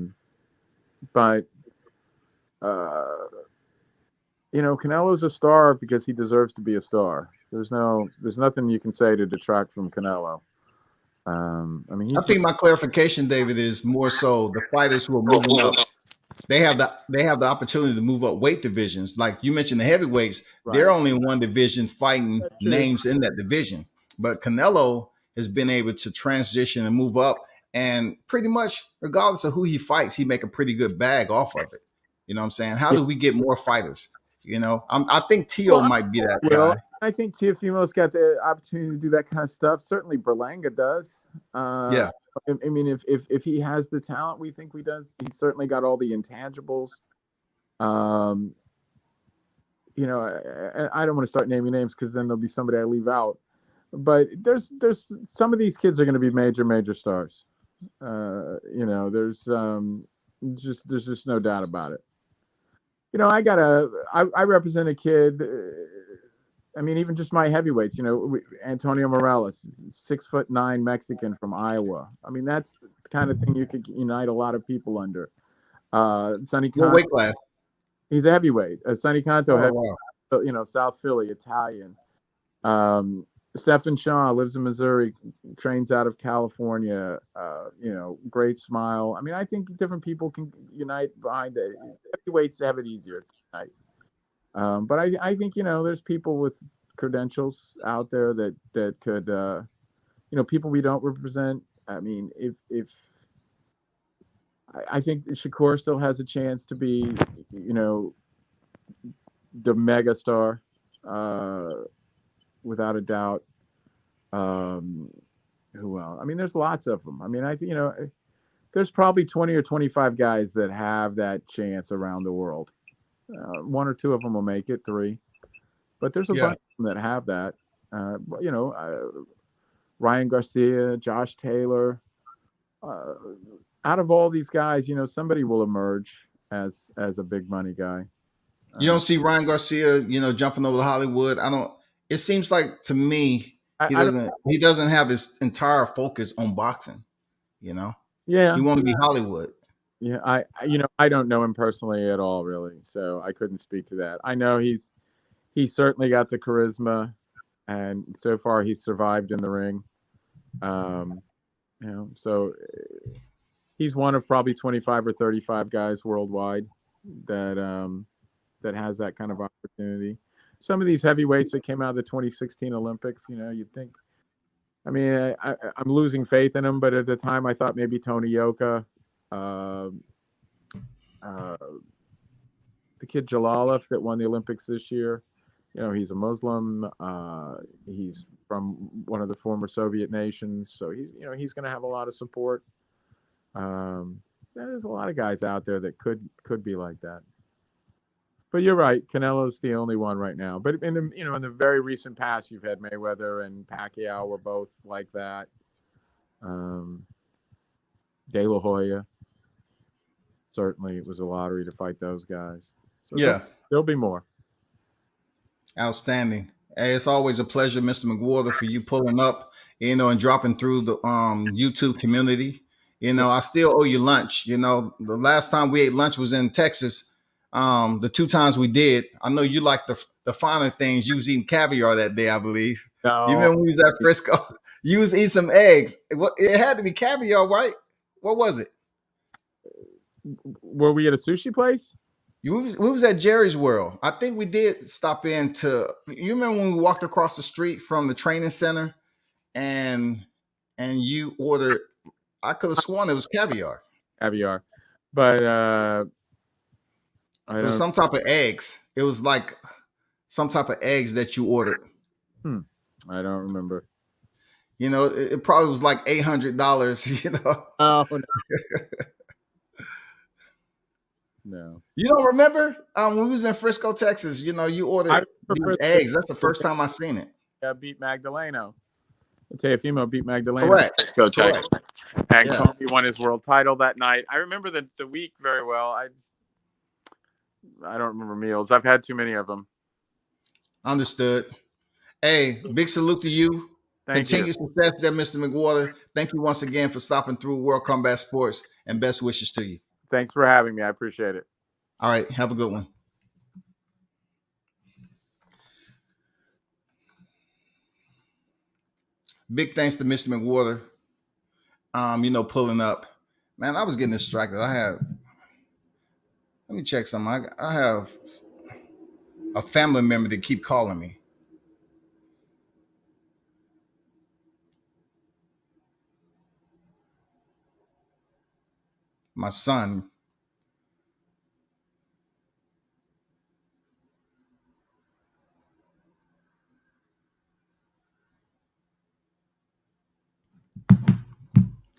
Canelo's a star because he deserves to be a star. There's nothing you can say to detract from Canelo. I think my clarification, David, is more so the fighters who are moving up. They have the opportunity to move up weight divisions. Like you mentioned, the heavyweights, right. They're only in one division fighting names in that division. But Canelo has been able to transition and move up, and pretty much regardless of who he fights, he make a pretty good bag off of it. You know what I'm saying? How do we get more fighters? I think Tio might be that guy. I think Teofimo's got the opportunity to do that kind of stuff. Certainly Berlanga does. Yeah. I mean, if he has the talent, we think he does. He's certainly got all the intangibles. I don't want to start naming names because then there'll be somebody I leave out. But there's some of these kids are going to be major stars. There's just no doubt about it. I represent a kid. I mean, even just my heavyweights, Antonio Morales, 6'9" Mexican from Iowa. I mean, that's the kind of thing you could unite a lot of people under. Sonny Canto, what weight class? He's a heavyweight. Sonny Canto, wow. South Philly, Italian. Stephen Shaw lives in Missouri, trains out of California. Great smile. I mean, I think different people can unite behind it. Heavyweights have it easier tonight. But I think, there's people with credentials out there that could, people we don't represent. I mean, if I think Shakur still has a chance to be, the mega star, without a doubt. Who else? I mean, there's lots of them. I mean, there's probably 20 or 25 guys that have that chance around the world. One or two of them will make it, 3, but there's a bunch of them that have that. Ryan Garcia, Josh Taylor. Out of all these guys, somebody will emerge as a big money guy. You don't see Ryan Garcia, jumping over to Hollywood. It seems like to me he doesn't have his entire focus on boxing. Yeah, he want to be Hollywood. Yeah, I don't know him personally at all, really, so I couldn't speak to that. I know he's certainly got the charisma, and so far he's survived in the ring. So he's one of probably 25 or 35 guys worldwide that has that kind of opportunity. Some of these heavyweights that came out of the 2016 Olympics, you'd think. I mean, I'm losing faith in them, but at the time I thought maybe Tony Yoka. The kid Jalalov that won the Olympics this year, he's a Muslim. He's from one of the former Soviet nations, so he's going to have a lot of support. There's a lot of guys out there that could be like that. But you're right, Canelo's the only one right now. But in the very recent past, you've had Mayweather and Pacquiao were both like that. De La Hoya. Certainly, it was a lottery to fight those guys. So there'll be more. Outstanding. Hey, it's always a pleasure, Mr. McWater, for you pulling up, and dropping through the YouTube community. I still owe you lunch. The last time we ate lunch was in Texas. The 2 times we did, I know you like the finer things. You was eating caviar that day, I believe. No. You remember when we was at Frisco? You was eating some eggs. It had to be caviar, right? What was it? Were we at a sushi place? We was at Jerry's World. I think we did stop in to. You remember when we walked across the street from the training center, and you ordered? I could have sworn it was caviar. Caviar, but it was some type of eggs. It was like some type of eggs that you ordered. I don't remember. It probably was like $800. Oh no. No. You don't remember? When we was in Frisco, Texas, you ordered eggs. That's the first time I seen it. Yeah, beat Magdaleno. Teofimo beat Magdaleno. Correct. Frisco, Texas. And Kobe won his world title that night. I remember the week very well. I don't remember meals. I've had too many of them. Understood. Hey, big salute to you. Continued success there, Mr. McWater. Thank you once again for stopping through World Combat Sports, and best wishes to you. Thanks for having me. I appreciate it. All right. Have a good one. Big thanks to Mr. McWater. Pulling up. Man, I was getting distracted. Let me check something. I have a family member that keep calling me. My son.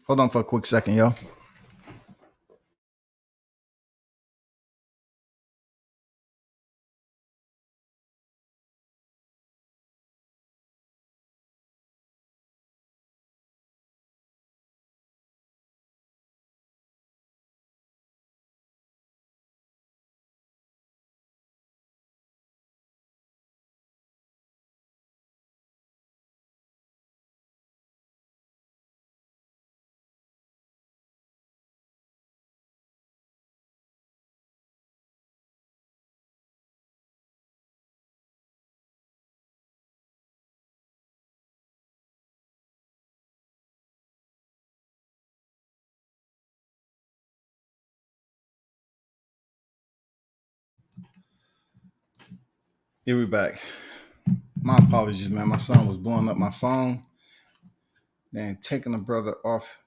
Hold on for a quick second, yo. Here we back. My apologies, man. My son was blowing up my phone, then taking the brother off.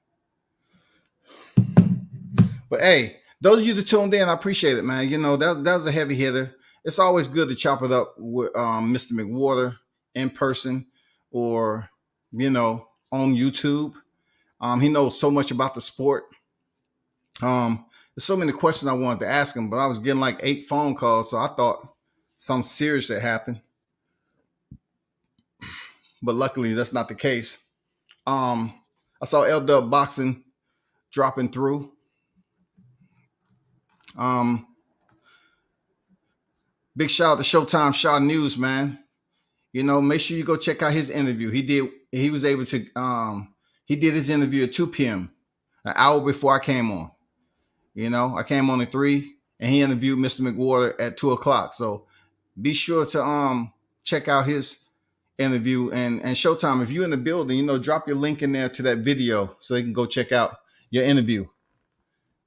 But hey, those of you that tuned in, I appreciate it, man. That was a heavy hitter. It's always good to chop it up with Mr. McWater in person or, on YouTube. He knows so much about the sport. There's so many questions I wanted to ask him, but I was getting like 8 phone calls, so I thought something serious had happened. But luckily, that's not the case. I saw LW Boxing dropping through. Big shout out to Showtime Shaw News, man. Make sure you go check out his interview. He did his interview at 2 p.m., an hour before I came on. I came on at 3, and he interviewed Mr. McWater at 2 o'clock. So be sure to check out his interview, and Showtime, if you're in the building, drop your link in there to that video so they can go check out your interview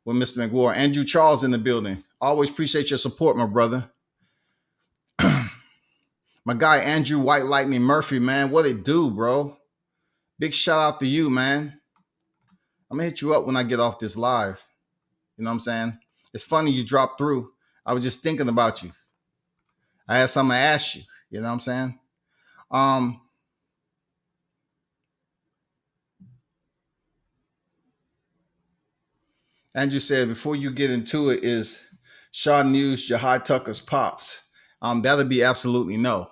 with Mr. McWater. Andrew Charles in the building. Always appreciate your support, my brother. My guy, Andrew White Lightning Murphy, man. What it do, bro? Big shout out to you, man. I'm going to hit you up when I get off this live. You know what I'm saying? It's funny you dropped through. I was just thinking about you. I had something to ask you. You know what I'm saying? Andrew said, before you get into it, is Shaw News Jahad Tucker's pops? That'll be absolutely no.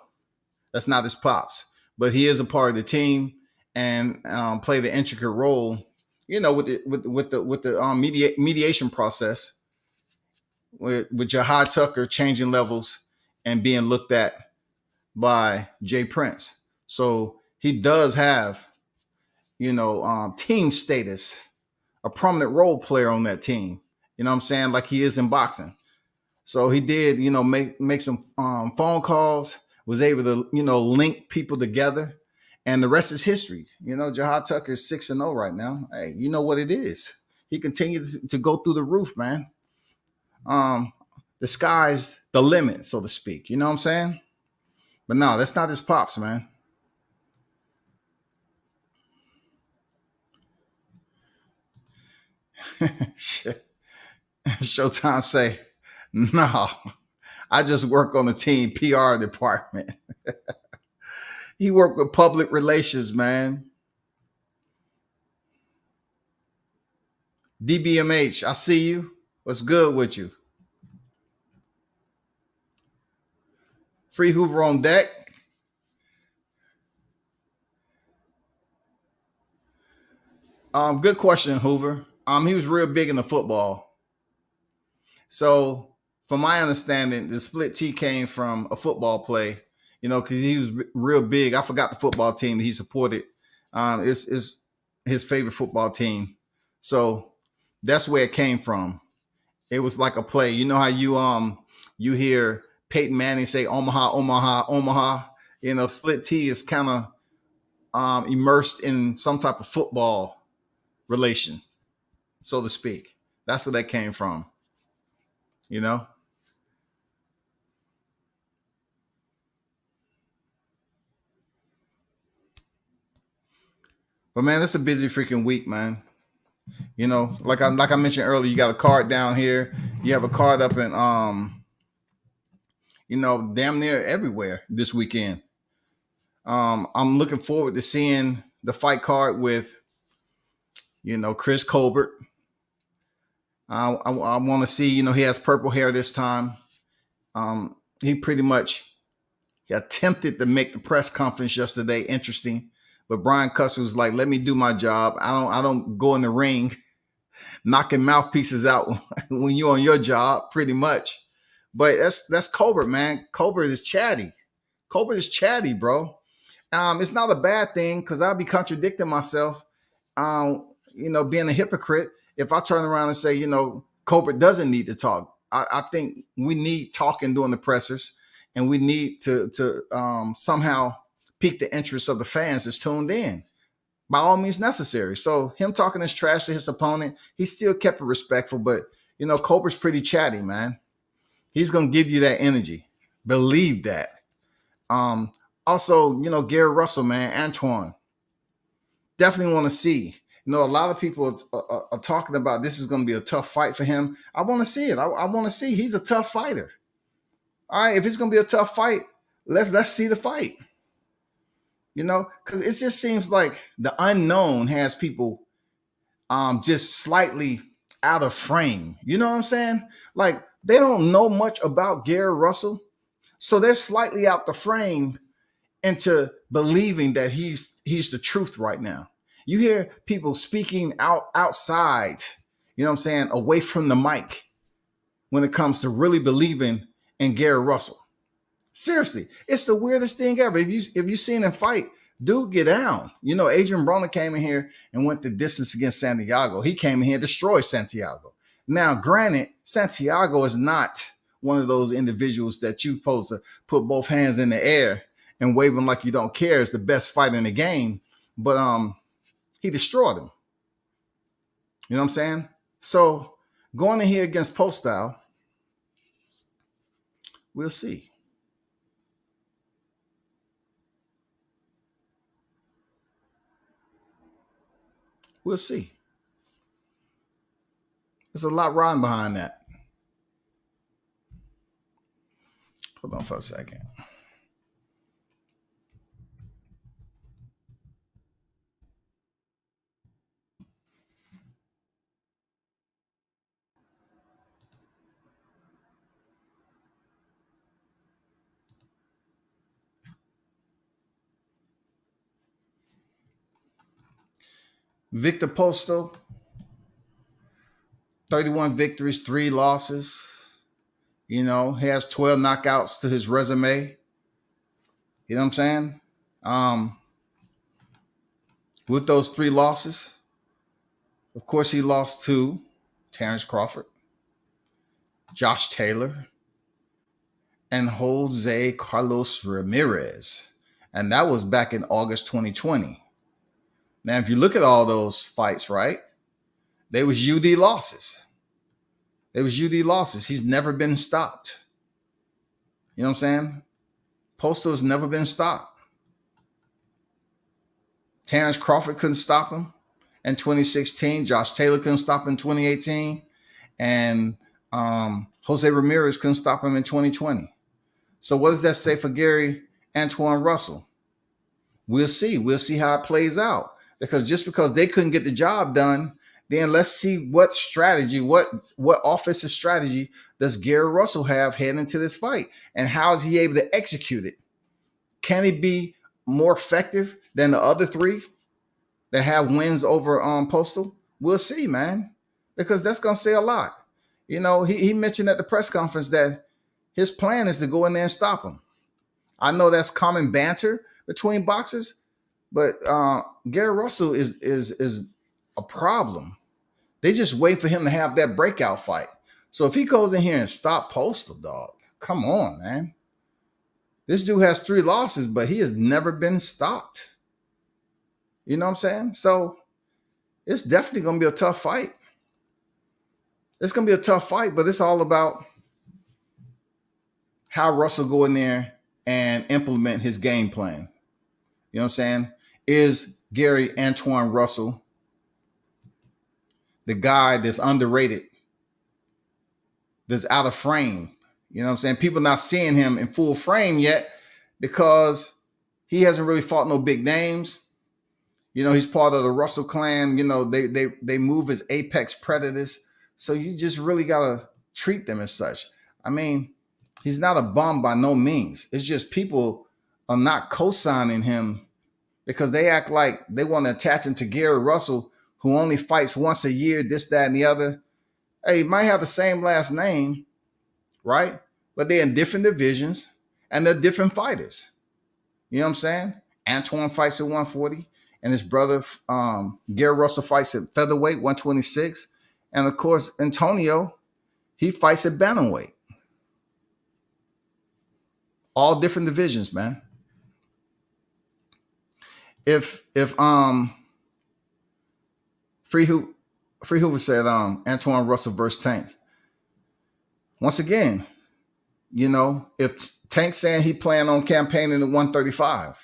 That's not his pops. But he is a part of the team and played an intricate role, with the mediation process with Jahad Tucker changing levels and being looked at by Jay Prince. So he does have, team status, a prominent role player on that team. You know what I'm saying? Like he is in boxing. So he did, make some phone calls, was able to, link people together. And the rest is history. Jahad Tucker is 6-0 right now. Hey, you know what it is. He continues to go through the roof, man. The sky's the limit, so to speak. You know what I'm saying? But no, that's not his pops, man. Showtime say, no, I just work on the team PR department. He worked with public relations, man. DBMH, I see you. What's good with you? Free Hoover on deck. Good question, Hoover. He was real big into football. So from my understanding, the split T came from a football play, because he was real big. I forgot the football team that he supported. It's his favorite football team. So that's where it came from. It was like a play. You know how you hear Peyton Manning say Omaha, Omaha, Omaha. Split T is kind of immersed in some type of football relation, so to speak. That's where that came from. But man, it's a busy freaking week, man. Like I mentioned earlier, you got a card down here. You have a card up in damn near everywhere this weekend. I'm looking forward to seeing the fight card with, Chris Colbert. I want to see, he has purple hair this time. He pretty much attempted to make the press conference yesterday interesting. But Brian Custer was like, let me do my job. I don't go in the ring knocking mouthpieces out when you're on your job, pretty much. But that's Colbert, man. Colbert is chatty. Colbert is chatty, bro. It's not a bad thing because I'll be contradicting myself, being a hypocrite if I turn around and say, Colbert doesn't need to talk. I think we need talking during the pressers, and we need to somehow pique the interest of the fans that's tuned in. By all means necessary. So him talking his trash to his opponent, he still kept it respectful. But, Colbert's pretty chatty, man. He's going to give you that energy. Believe that. Also, Gary Russell, man, Antoine. Definitely want to see. A lot of people are talking about this is going to be a tough fight for him. I want to see it. I want to see. He's a tough fighter. All right, if it's going to be a tough fight, let's see the fight. Because it just seems like the unknown has people just slightly out of frame. You know what I'm saying? Like they don't know much about Gary Russell. So they're slightly out the frame into believing that he's the truth right now. You hear people speaking outside, away from the mic when it comes to really believing in Gary Russell. Seriously, it's the weirdest thing ever. If you seen him fight, dude, get down. Adrian Broner came in here and went the distance against Santiago. He came in here and destroyed Santiago. Now, granted, Santiago is not one of those individuals that you're supposed to put both hands in the air and wave them like you don't care. Is the best fighter in the game. But he destroyed him. You know what I'm saying? So going in here against Postile, we'll see. We'll see. There's a lot riding behind that. Hold on for a second. Victor Postol, 31 victories, 3 losses. He has 12 knockouts to his resume. You know what I'm saying? With those 3 losses, of course, he lost to Terrence Crawford, Josh Taylor, and Jose Carlos Ramirez. And that was back in August 2020. Now, if you look at all those fights, right, they was UD losses. He's never been stopped. You know what I'm saying? Postol has never been stopped. Terrence Crawford couldn't stop him in 2016. Josh Taylor couldn't stop him in 2018. And Jose Ramirez couldn't stop him in 2020. So what does that say for Gary Antoine Russell? We'll see. We'll see how it plays out. Because just because they couldn't get the job done, then let's see what strategy, what offensive strategy does Gary Russell have heading into this fight? And how is he able to execute it? Can he be more effective than the other 3 that have wins over Postol? We'll see, man. Because that's going to say a lot. You know, he mentioned at the press conference that his plan is to go in there and stop him. I know that's common banter between boxers, but Gary Russell is a problem. They just wait for him to have that breakout fight. So if he goes in here and stop Postal, dog, come on, man. This dude has 3 losses, but he has never been stopped. You know what I'm saying? So it's definitely going to be a tough fight. It's going to be a tough fight, but it's all about how Russell go in there and implement his game plan. You know what I'm saying? Is Gary Antoine Russell the guy that's underrated, that's out of frame? You know what I'm saying? People not seeing him in full frame yet because he hasn't really fought no big names. You know, he's part of the Russell clan. You know, they move as apex predators. So you just really got to treat them as such. I mean, he's not a bum by no means. It's just people are not co-signing him because they act like they want to attach him to Gary Russell, who only fights once a year, this, that, and the other. Hey, he might have the same last name, right? But they're in different divisions and they're different fighters. You know what I'm saying? Antoine fights at 140 and his brother, Gary Russell, fights at featherweight, 126. And of course, Antonio, he fights at bantamweight. All different divisions, man. If Free Hoover said Antoine Russell versus Tank. Once again, you know, if Tank saying he planned on campaigning at 135,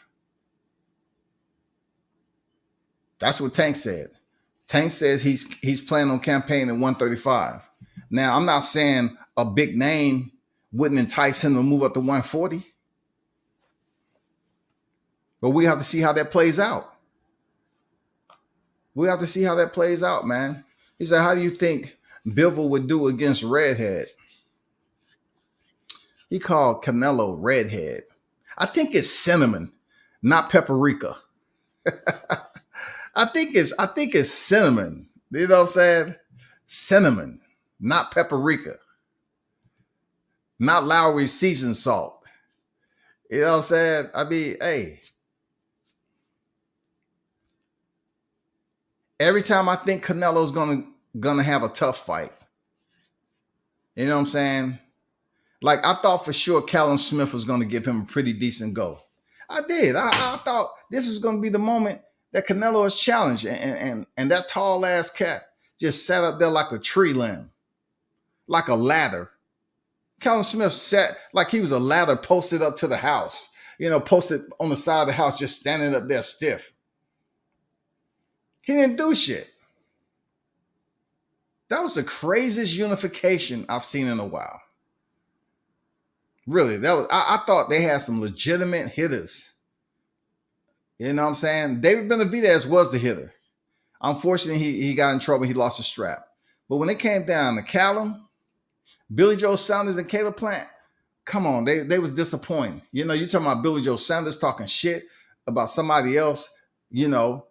that's what Tank said. Tank says he's planning on campaigning at 135. Now, I'm not saying a big name wouldn't entice him to move up to 140, but we have to see how that plays out. We have to see how that plays out, man. He said, how do you think Bivol would do against Redhead? He called Canelo Redhead. I think it's cinnamon, not paprika. I think it's cinnamon. You know what I'm saying? Cinnamon, not paprika. Not Lowry's seasoned salt. You know what I'm saying? I mean, hey. Every time I think Canelo's gonna have a tough fight, you know what I'm saying? Like, I thought for sure Callum Smith was gonna give him a pretty decent go. I did. I thought this was gonna be the moment that Canelo is challenged, and that tall ass cat just sat up there like a tree limb, like a ladder. Callum Smith sat like he was a ladder posted up to the house, you know, posted on the side of the house, just standing up there stiff. He didn't do shit. That was the craziest unification I've seen in a while. Really, that was. I thought they had some legitimate hitters. You know what I'm saying? David Benavidez was the hitter. Unfortunately, he got in trouble. He lost his strap. But when it came down to Callum, Billy Joe Saunders, and Caleb Plant, come on, they was disappointing. You know, you're talking about Billy Joe Saunders talking shit about somebody else, you know,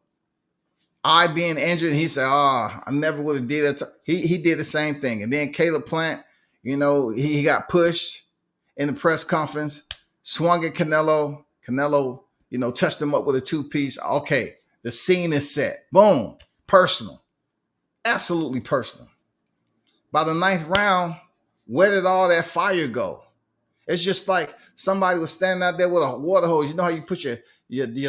I being injured, and he said, I never would have did that. He did the same thing. And then Caleb Plant, you know, he got pushed in the press conference, swung at Canelo. Canelo, you know, touched him up with a 2-piece. Okay, the scene is set. Boom. Personal. Absolutely personal. By the 9th round, where did all that fire go? It's just like somebody was standing out there with a water hose. You know how you put your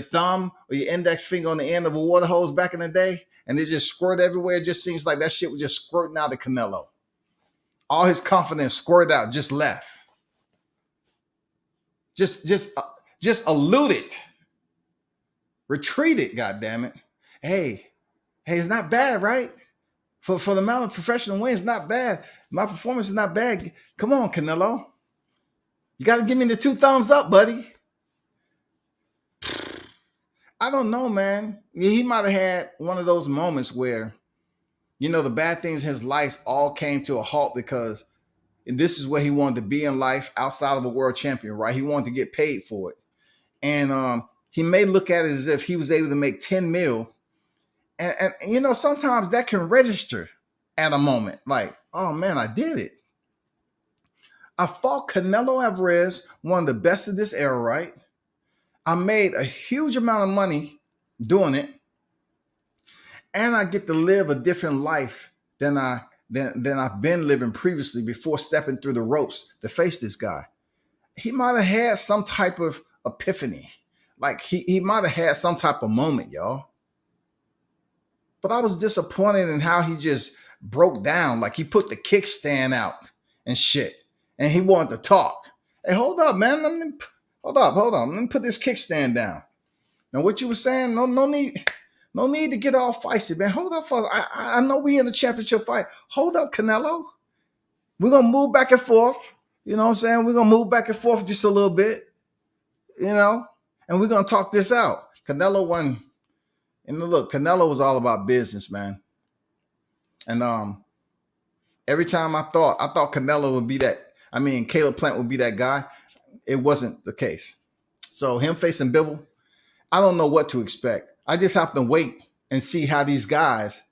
thumb or your index finger on the end of a water hose back in the day, and it just squirt everywhere? It just seems like that shit was just squirting out of Canelo. All his confidence squirted out, just left. Just eluded. Retreated, goddammit. Hey, it's not bad, right? For the amount of professional wins, it's not bad. My performance is not bad. Come on, Canelo. You got to give me the 2 thumbs up, buddy. I don't know, man. He might have had one of those moments where, you know, the bad things in his life all came to a halt because this is where he wanted to be in life outside of a world champion, right? He wanted to get paid for it. And he may look at it as if he was able to make 10 mil. And you know, sometimes that can register at a moment. Like, oh man, I did it. I fought Canelo Alvarez, one of the best of this era, right? I made a huge amount of money doing it. And I get to live a different life than I've been living previously before stepping through the ropes to face this guy. He might have had some type of epiphany. Like he might have had some type of moment, y'all. But I was disappointed in how he just broke down. Like he put the kickstand out and shit. And he wanted to talk. Hey, hold up, man. Hold on. Let me put this kickstand down. Now, what you were saying, no need to get all feisty, man. Hold up, I know we in the championship fight. Hold up, Canelo. We're going to move back and forth. You know what I'm saying? We're going to move back and forth just a little bit, you know, and we're going to talk this out. Canelo won. And look, Canelo was all about business, man. And every time I thought Canelo would be that, Caleb Plant would be that guy. It wasn't the case. So him facing Bivol, I don't know what to expect. I just have to wait and see how these guys,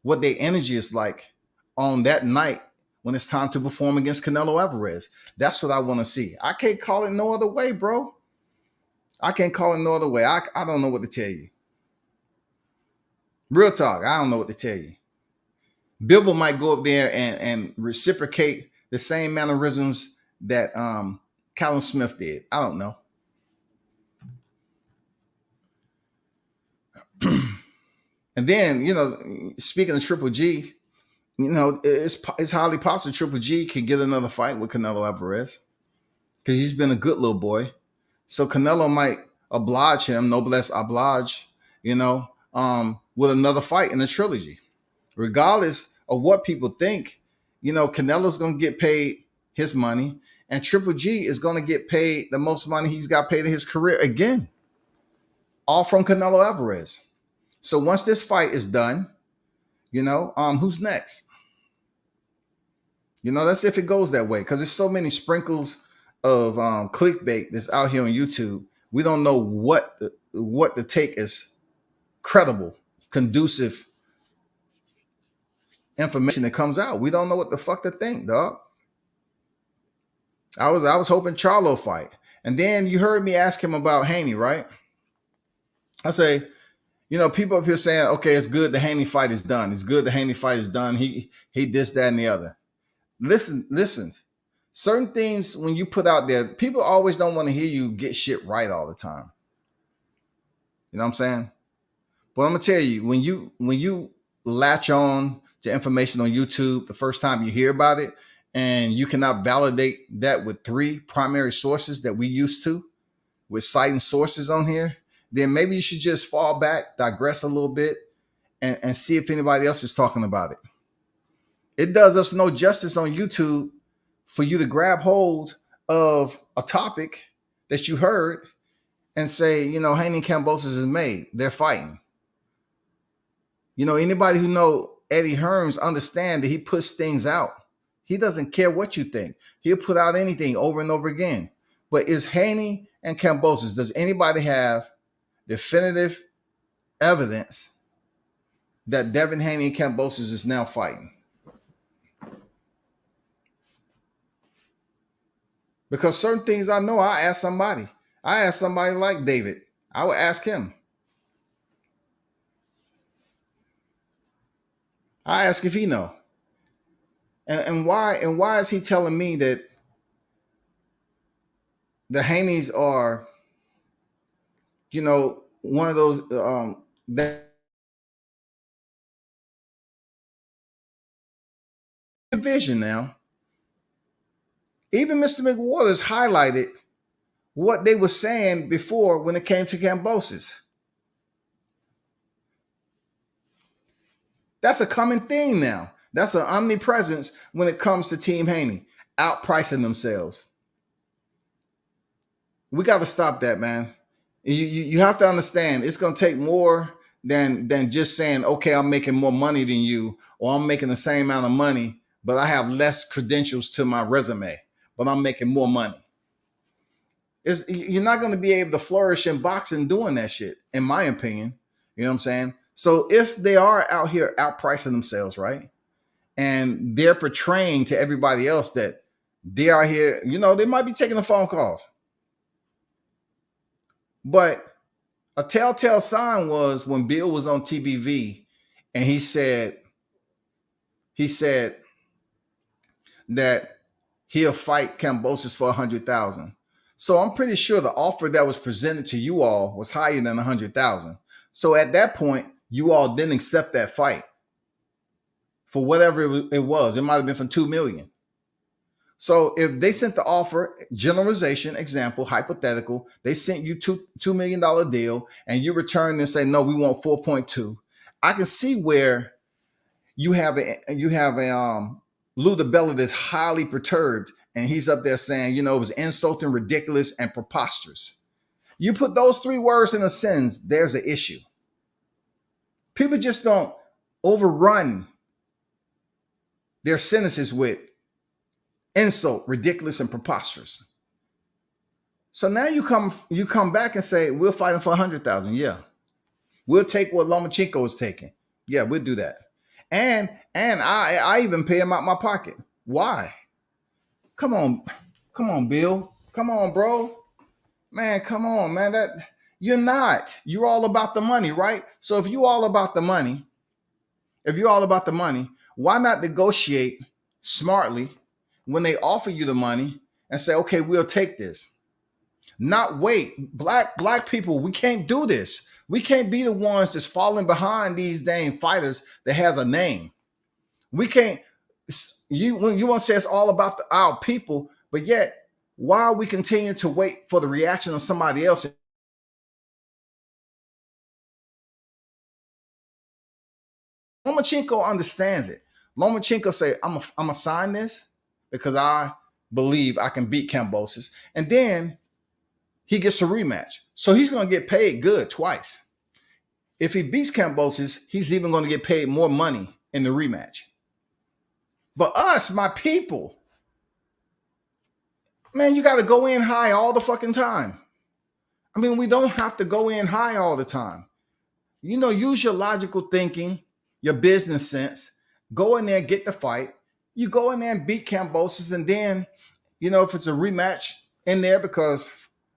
what their energy is like on that night when it's time to perform against Canelo Alvarez. That's what I want to see. I can't call it no other way, bro. I can't call it no other way. I don't know what to tell you. Real talk, I don't know what to tell you. Bivol might go up there and reciprocate the same mannerisms that Callum Smith did. I don't know. And then, you know, speaking of Triple G, you know, it's highly possible Triple G can get another fight with Canelo Alvarez because he's been a good little boy. So Canelo might oblige him, noblesse oblige, you know, with another fight in the trilogy. Regardless of what people think, you know, Canelo's going to get paid his money and Triple G is going to get paid the most money he's got paid in his career again. All from Canelo Alvarez. So once this fight is done, you know, who's next? You know, that's if it goes that way because there's so many sprinkles of clickbait that's out here on YouTube. We don't know what the take is credible, conducive information that comes out. We don't know what the fuck to think, dog. I was hoping Charlo fight. And then you heard me ask him about Haney, right? I say, you know, people up here saying, okay, it's good the Haney fight is done. It's good the Haney fight is done. He this, that, and the other. Listen. Certain things when you put out there, people always don't want to hear you get shit right all the time. You know what I'm saying? But I'm gonna tell you, when you latch on to information on YouTube the first time you hear about it, and you cannot validate that with 3 primary sources that we used to, with citing sources on here, then maybe you should just fall back, digress a little bit, and see if anybody else is talking about it. It does us no justice on YouTube for you to grab hold of a topic that you heard and say, you know, Haney Kambosos is made. They're fighting. You know, anybody who know Eddie Hearns understand that he puts things out. He doesn't care what you think. He'll put out anything over and over again. But is Haney and Kambosos, does anybody have definitive evidence that Devin Haney and Kambosos is now fighting? Because certain things I know, I ask somebody. I ask somebody like David. I would ask him. I ask if he know. And why is he telling me that the Haneys are, you know, one of those that division now? Even Mr. McWater highlighted what they were saying before when it came to Kambosos. That's a common thing now. That's an omnipresence when it comes to Team Haney, outpricing themselves. We got to stop that, man. You have to understand it's going to take more than just saying, okay, I'm making more money than you, or I'm making the same amount of money, but I have less credentials to my resume, but I'm making more money. You're not going to be able to flourish in boxing doing that shit, in my opinion. You know what I'm saying? So if they are out here outpricing themselves, right? and they're portraying to everybody else that they are here. You know, they might be taking the phone calls, but a telltale sign was when Bill was on TBV and he said that he'll fight Cambosis for 100,000. So I'm pretty sure the offer that was presented to you all was higher than 100,000. So at that point, you all didn't accept that fight for whatever it was. It might have been for 2 million. So if they sent the offer, generalization, example, hypothetical, they sent you $2 million deal and you return and say, no, we want 4.2. I can see where you have a Lou DeBella that's highly perturbed, and he's up there saying, you know, it was insulting, ridiculous, and preposterous. You put those 3 words in a sentence, there's an issue. People just don't overrun their sentences with insult, ridiculous, and preposterous. So now you come back and say, we'll fight him for 100,000. Yeah. We'll take what Lomachenko is taking. Yeah, we'll do that. And I even pay him out my pocket. Why? Come on, Bill. Come on, bro. Man, come on, man. You're not. You're all about the money, right? So if you're all about the money, why not negotiate smartly when they offer you the money and say, okay, we'll take this. Not wait. Black people, we can't do this. We can't be the ones that's falling behind these dang fighters that has a name. We can't. You want to say it's all about our people, but yet why are we continuing to wait for the reaction of somebody else? Lomachenko understands it. Lomachenko say, I'm gonna sign this because I believe I can beat Cambosis, and then he gets a rematch. So he's gonna get paid good twice. If he beats Cambosis, he's even gonna get paid more money in the rematch. But us, my people, man, you got to go in high all the fucking time. I mean, we don't have to go in high all the time. You know, use your logical thinking, your business sense. Go in there, get the fight. You go in there and beat Cambosis, and then, you know, if it's a rematch in there, because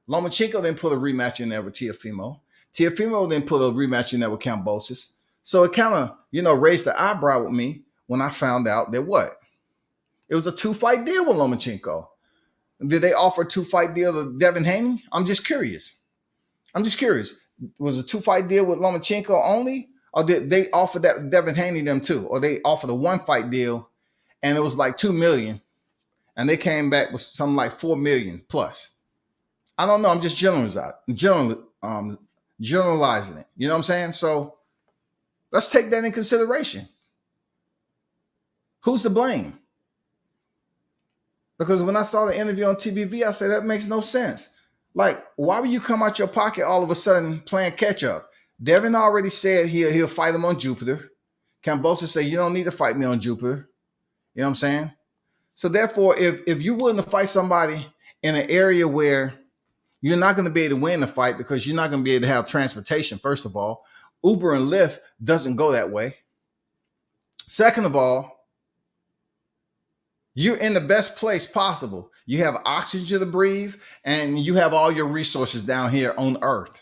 Lomachenko then put a rematch in there with Teofimo. Teofimo then put a rematch in there with Cambosis. So it kind of, you know, raised the eyebrow with me when I found out that what? It was a 2-fight deal with Lomachenko. Did they offer a 2-fight deal to Devin Haney? I'm just curious. Was a 2-fight deal with Lomachenko only? Or did they offer that Devin Haney them too? Or they offered a 1-fight deal and it was like 2 million and they came back with something like 4 million plus? I don't know. I'm just generalizing it. You know what I'm saying? So let's take that in consideration. Who's to blame? Because when I saw the interview on TBV, I said, that makes no sense. Like, why would you come out your pocket all of a sudden playing catch up? Devin already said he'll fight him on Jupiter. Cambosis said, you don't need to fight me on Jupiter. You know what I'm saying? So therefore, if you're willing to fight somebody in an area where you're not going to be able to win the fight because you're not going to be able to have transportation, first of all, Uber and Lyft doesn't go that way. Second of all, you're in the best place possible. You have oxygen to breathe and you have all your resources down here on Earth.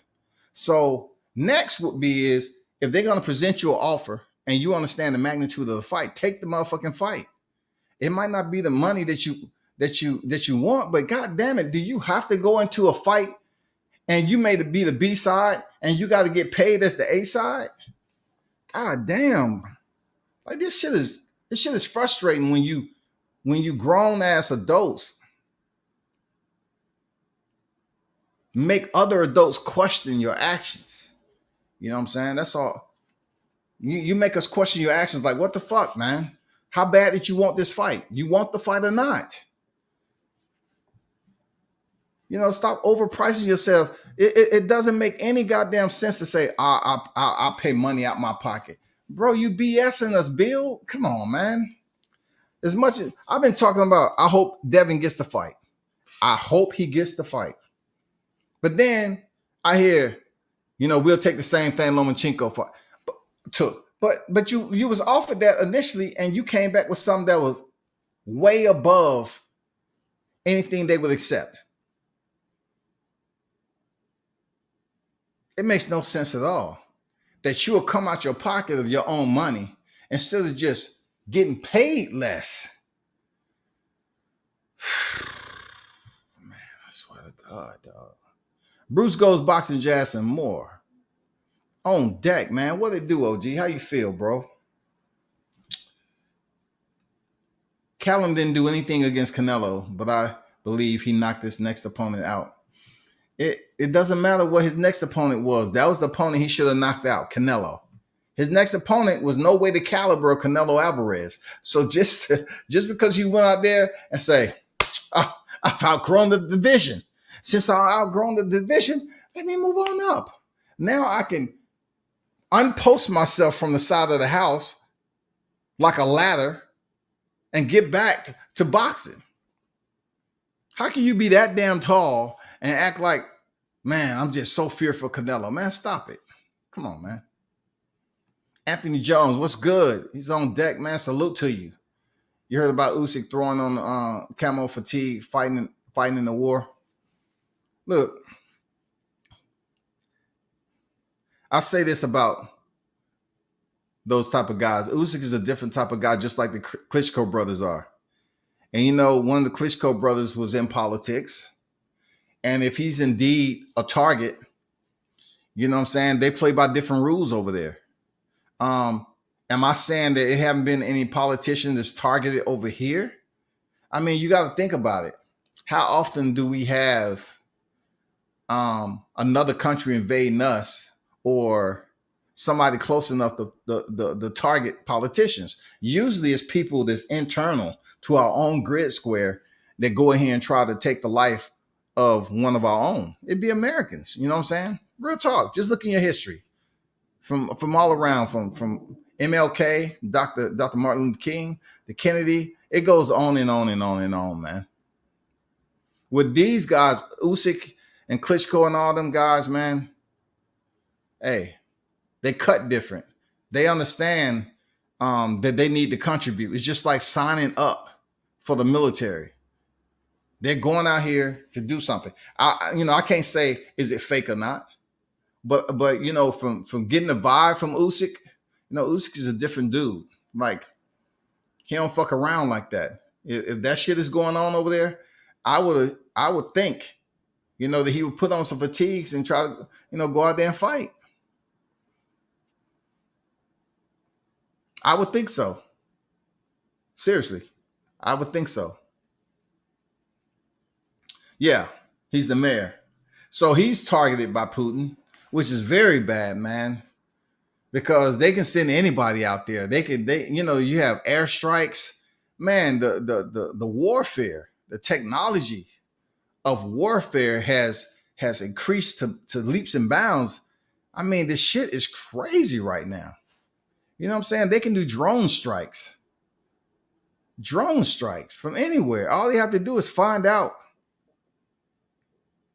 So next would be is if they're going to present you an offer and you understand the magnitude of the fight, take the motherfucking fight. It might not be the money that you want, but God damn it, do you have to go into a fight and you may be the B side and you got to get paid as the A side? God damn. Like this shit is frustrating when you grown ass adults make other adults question your actions. You know what I'm saying? That's all. You make us question your actions like, what the fuck, man? How bad did you want this fight? You want the fight or not? You know, stop overpricing yourself. It doesn't make any goddamn sense to say, I'll pay money out my pocket. Bro, you BSing us, Bill. Come on, man. As much as I've been talking about, I hope Devin gets the fight. I hope he gets the fight. But then I hear, you know, we'll take the same thing Lomachenko took. But you was offered that initially, and you came back with something that was way above anything they would accept. It makes no sense at all that you will come out your pocket of your own money instead of just getting paid less. Man, I swear to God, dog. Bruce Goes Boxing, Jazz, and more. On deck, man. What it do, OG? How you feel, bro? Callum didn't do anything against Canelo, but I believe he knocked his next opponent out. It doesn't matter what his next opponent was. That was the opponent he should have knocked out, Canelo. His next opponent was no way the caliber of Canelo Alvarez. So just because you went out there and say, oh, I've outgrown the division. Since I outgrown the division, let me move on up. Now I can unpost myself from the side of the house like a ladder and get back to boxing. How can you be that damn tall and act like, man, I'm just so fearful of Canelo? Man, stop it. Come on, man. Anthony Jones, what's good? He's on deck, man. Salute to you. You heard about Usyk throwing on camo fatigue, fighting in the war. Look, I'll say this about those type of guys. Usyk is a different type of guy, just like the Klitschko brothers are. And you know, one of the Klitschko brothers was in politics. And if he's indeed a target, you know what I'm saying? They play by different rules over there. Am I saying that it haven't been any politician that's targeted over here? I mean, you got to think about it. How often do we have another country invading us or somebody close enough to the target politicians? Usually it's people that's internal to our own grid square that go in here and try to take the life of one of our own. It'd be Americans. You know what I'm saying? Real talk. Just look in your history from all around, from MLK, Dr. Martin Luther King, the Kennedy. It goes on and on and on and on, man. With these guys, Usyk and Klitschko and all them guys, man, hey, they cut different. They understand that they need to contribute. It's just like signing up for the military. They're going out here to do something. I can't say is it fake or not, but you know, from getting the vibe from Usyk, you know, Usyk is a different dude. Like, he don't fuck around like that. If that shit is going on over there, I would think, you know, that he would put on some fatigues and try to, you know, go out there and fight. I would think so. Seriously, I would think so. Yeah, he's the mayor. So he's targeted by Putin, which is very bad, man, because they can send anybody out there. You have airstrikes, man, the warfare, the technology of warfare has increased to leaps and bounds. I mean, this shit is crazy right now. You know what I'm saying? They can do drone strikes from anywhere. All they have to do is find out.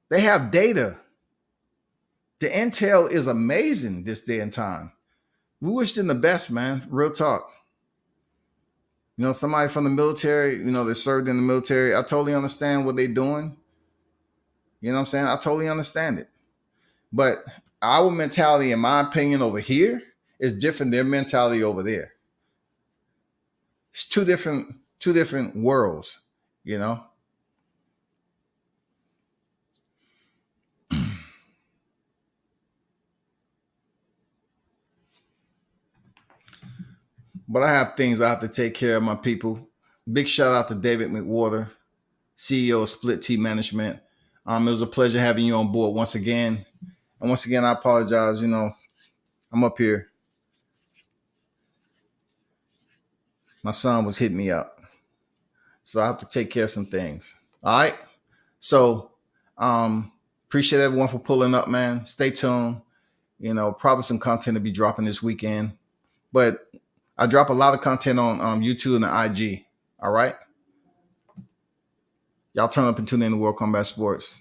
They have data. The intel is amazing this day and time. We wish them the best, man. Real talk. You know, somebody from the military, you know, that served in the military, I totally understand what they're doing. You know what I'm saying? I totally understand it. But our mentality, in my opinion, over here is different than their mentality over there. It's two different worlds, you know? But I have things I have to take care of, my people. Big shout out to David McWater, CEO of Split T Management. It was a pleasure having you on board once again. And once again, I apologize. You know, I'm up here. My son was hitting me up. So I have to take care of some things. All right. So appreciate everyone for pulling up, man. Stay tuned. You know, probably some content to be dropping this weekend. But I drop a lot of content on YouTube and the IG. All right. Y'all turn up and tune in to World Combat Sports.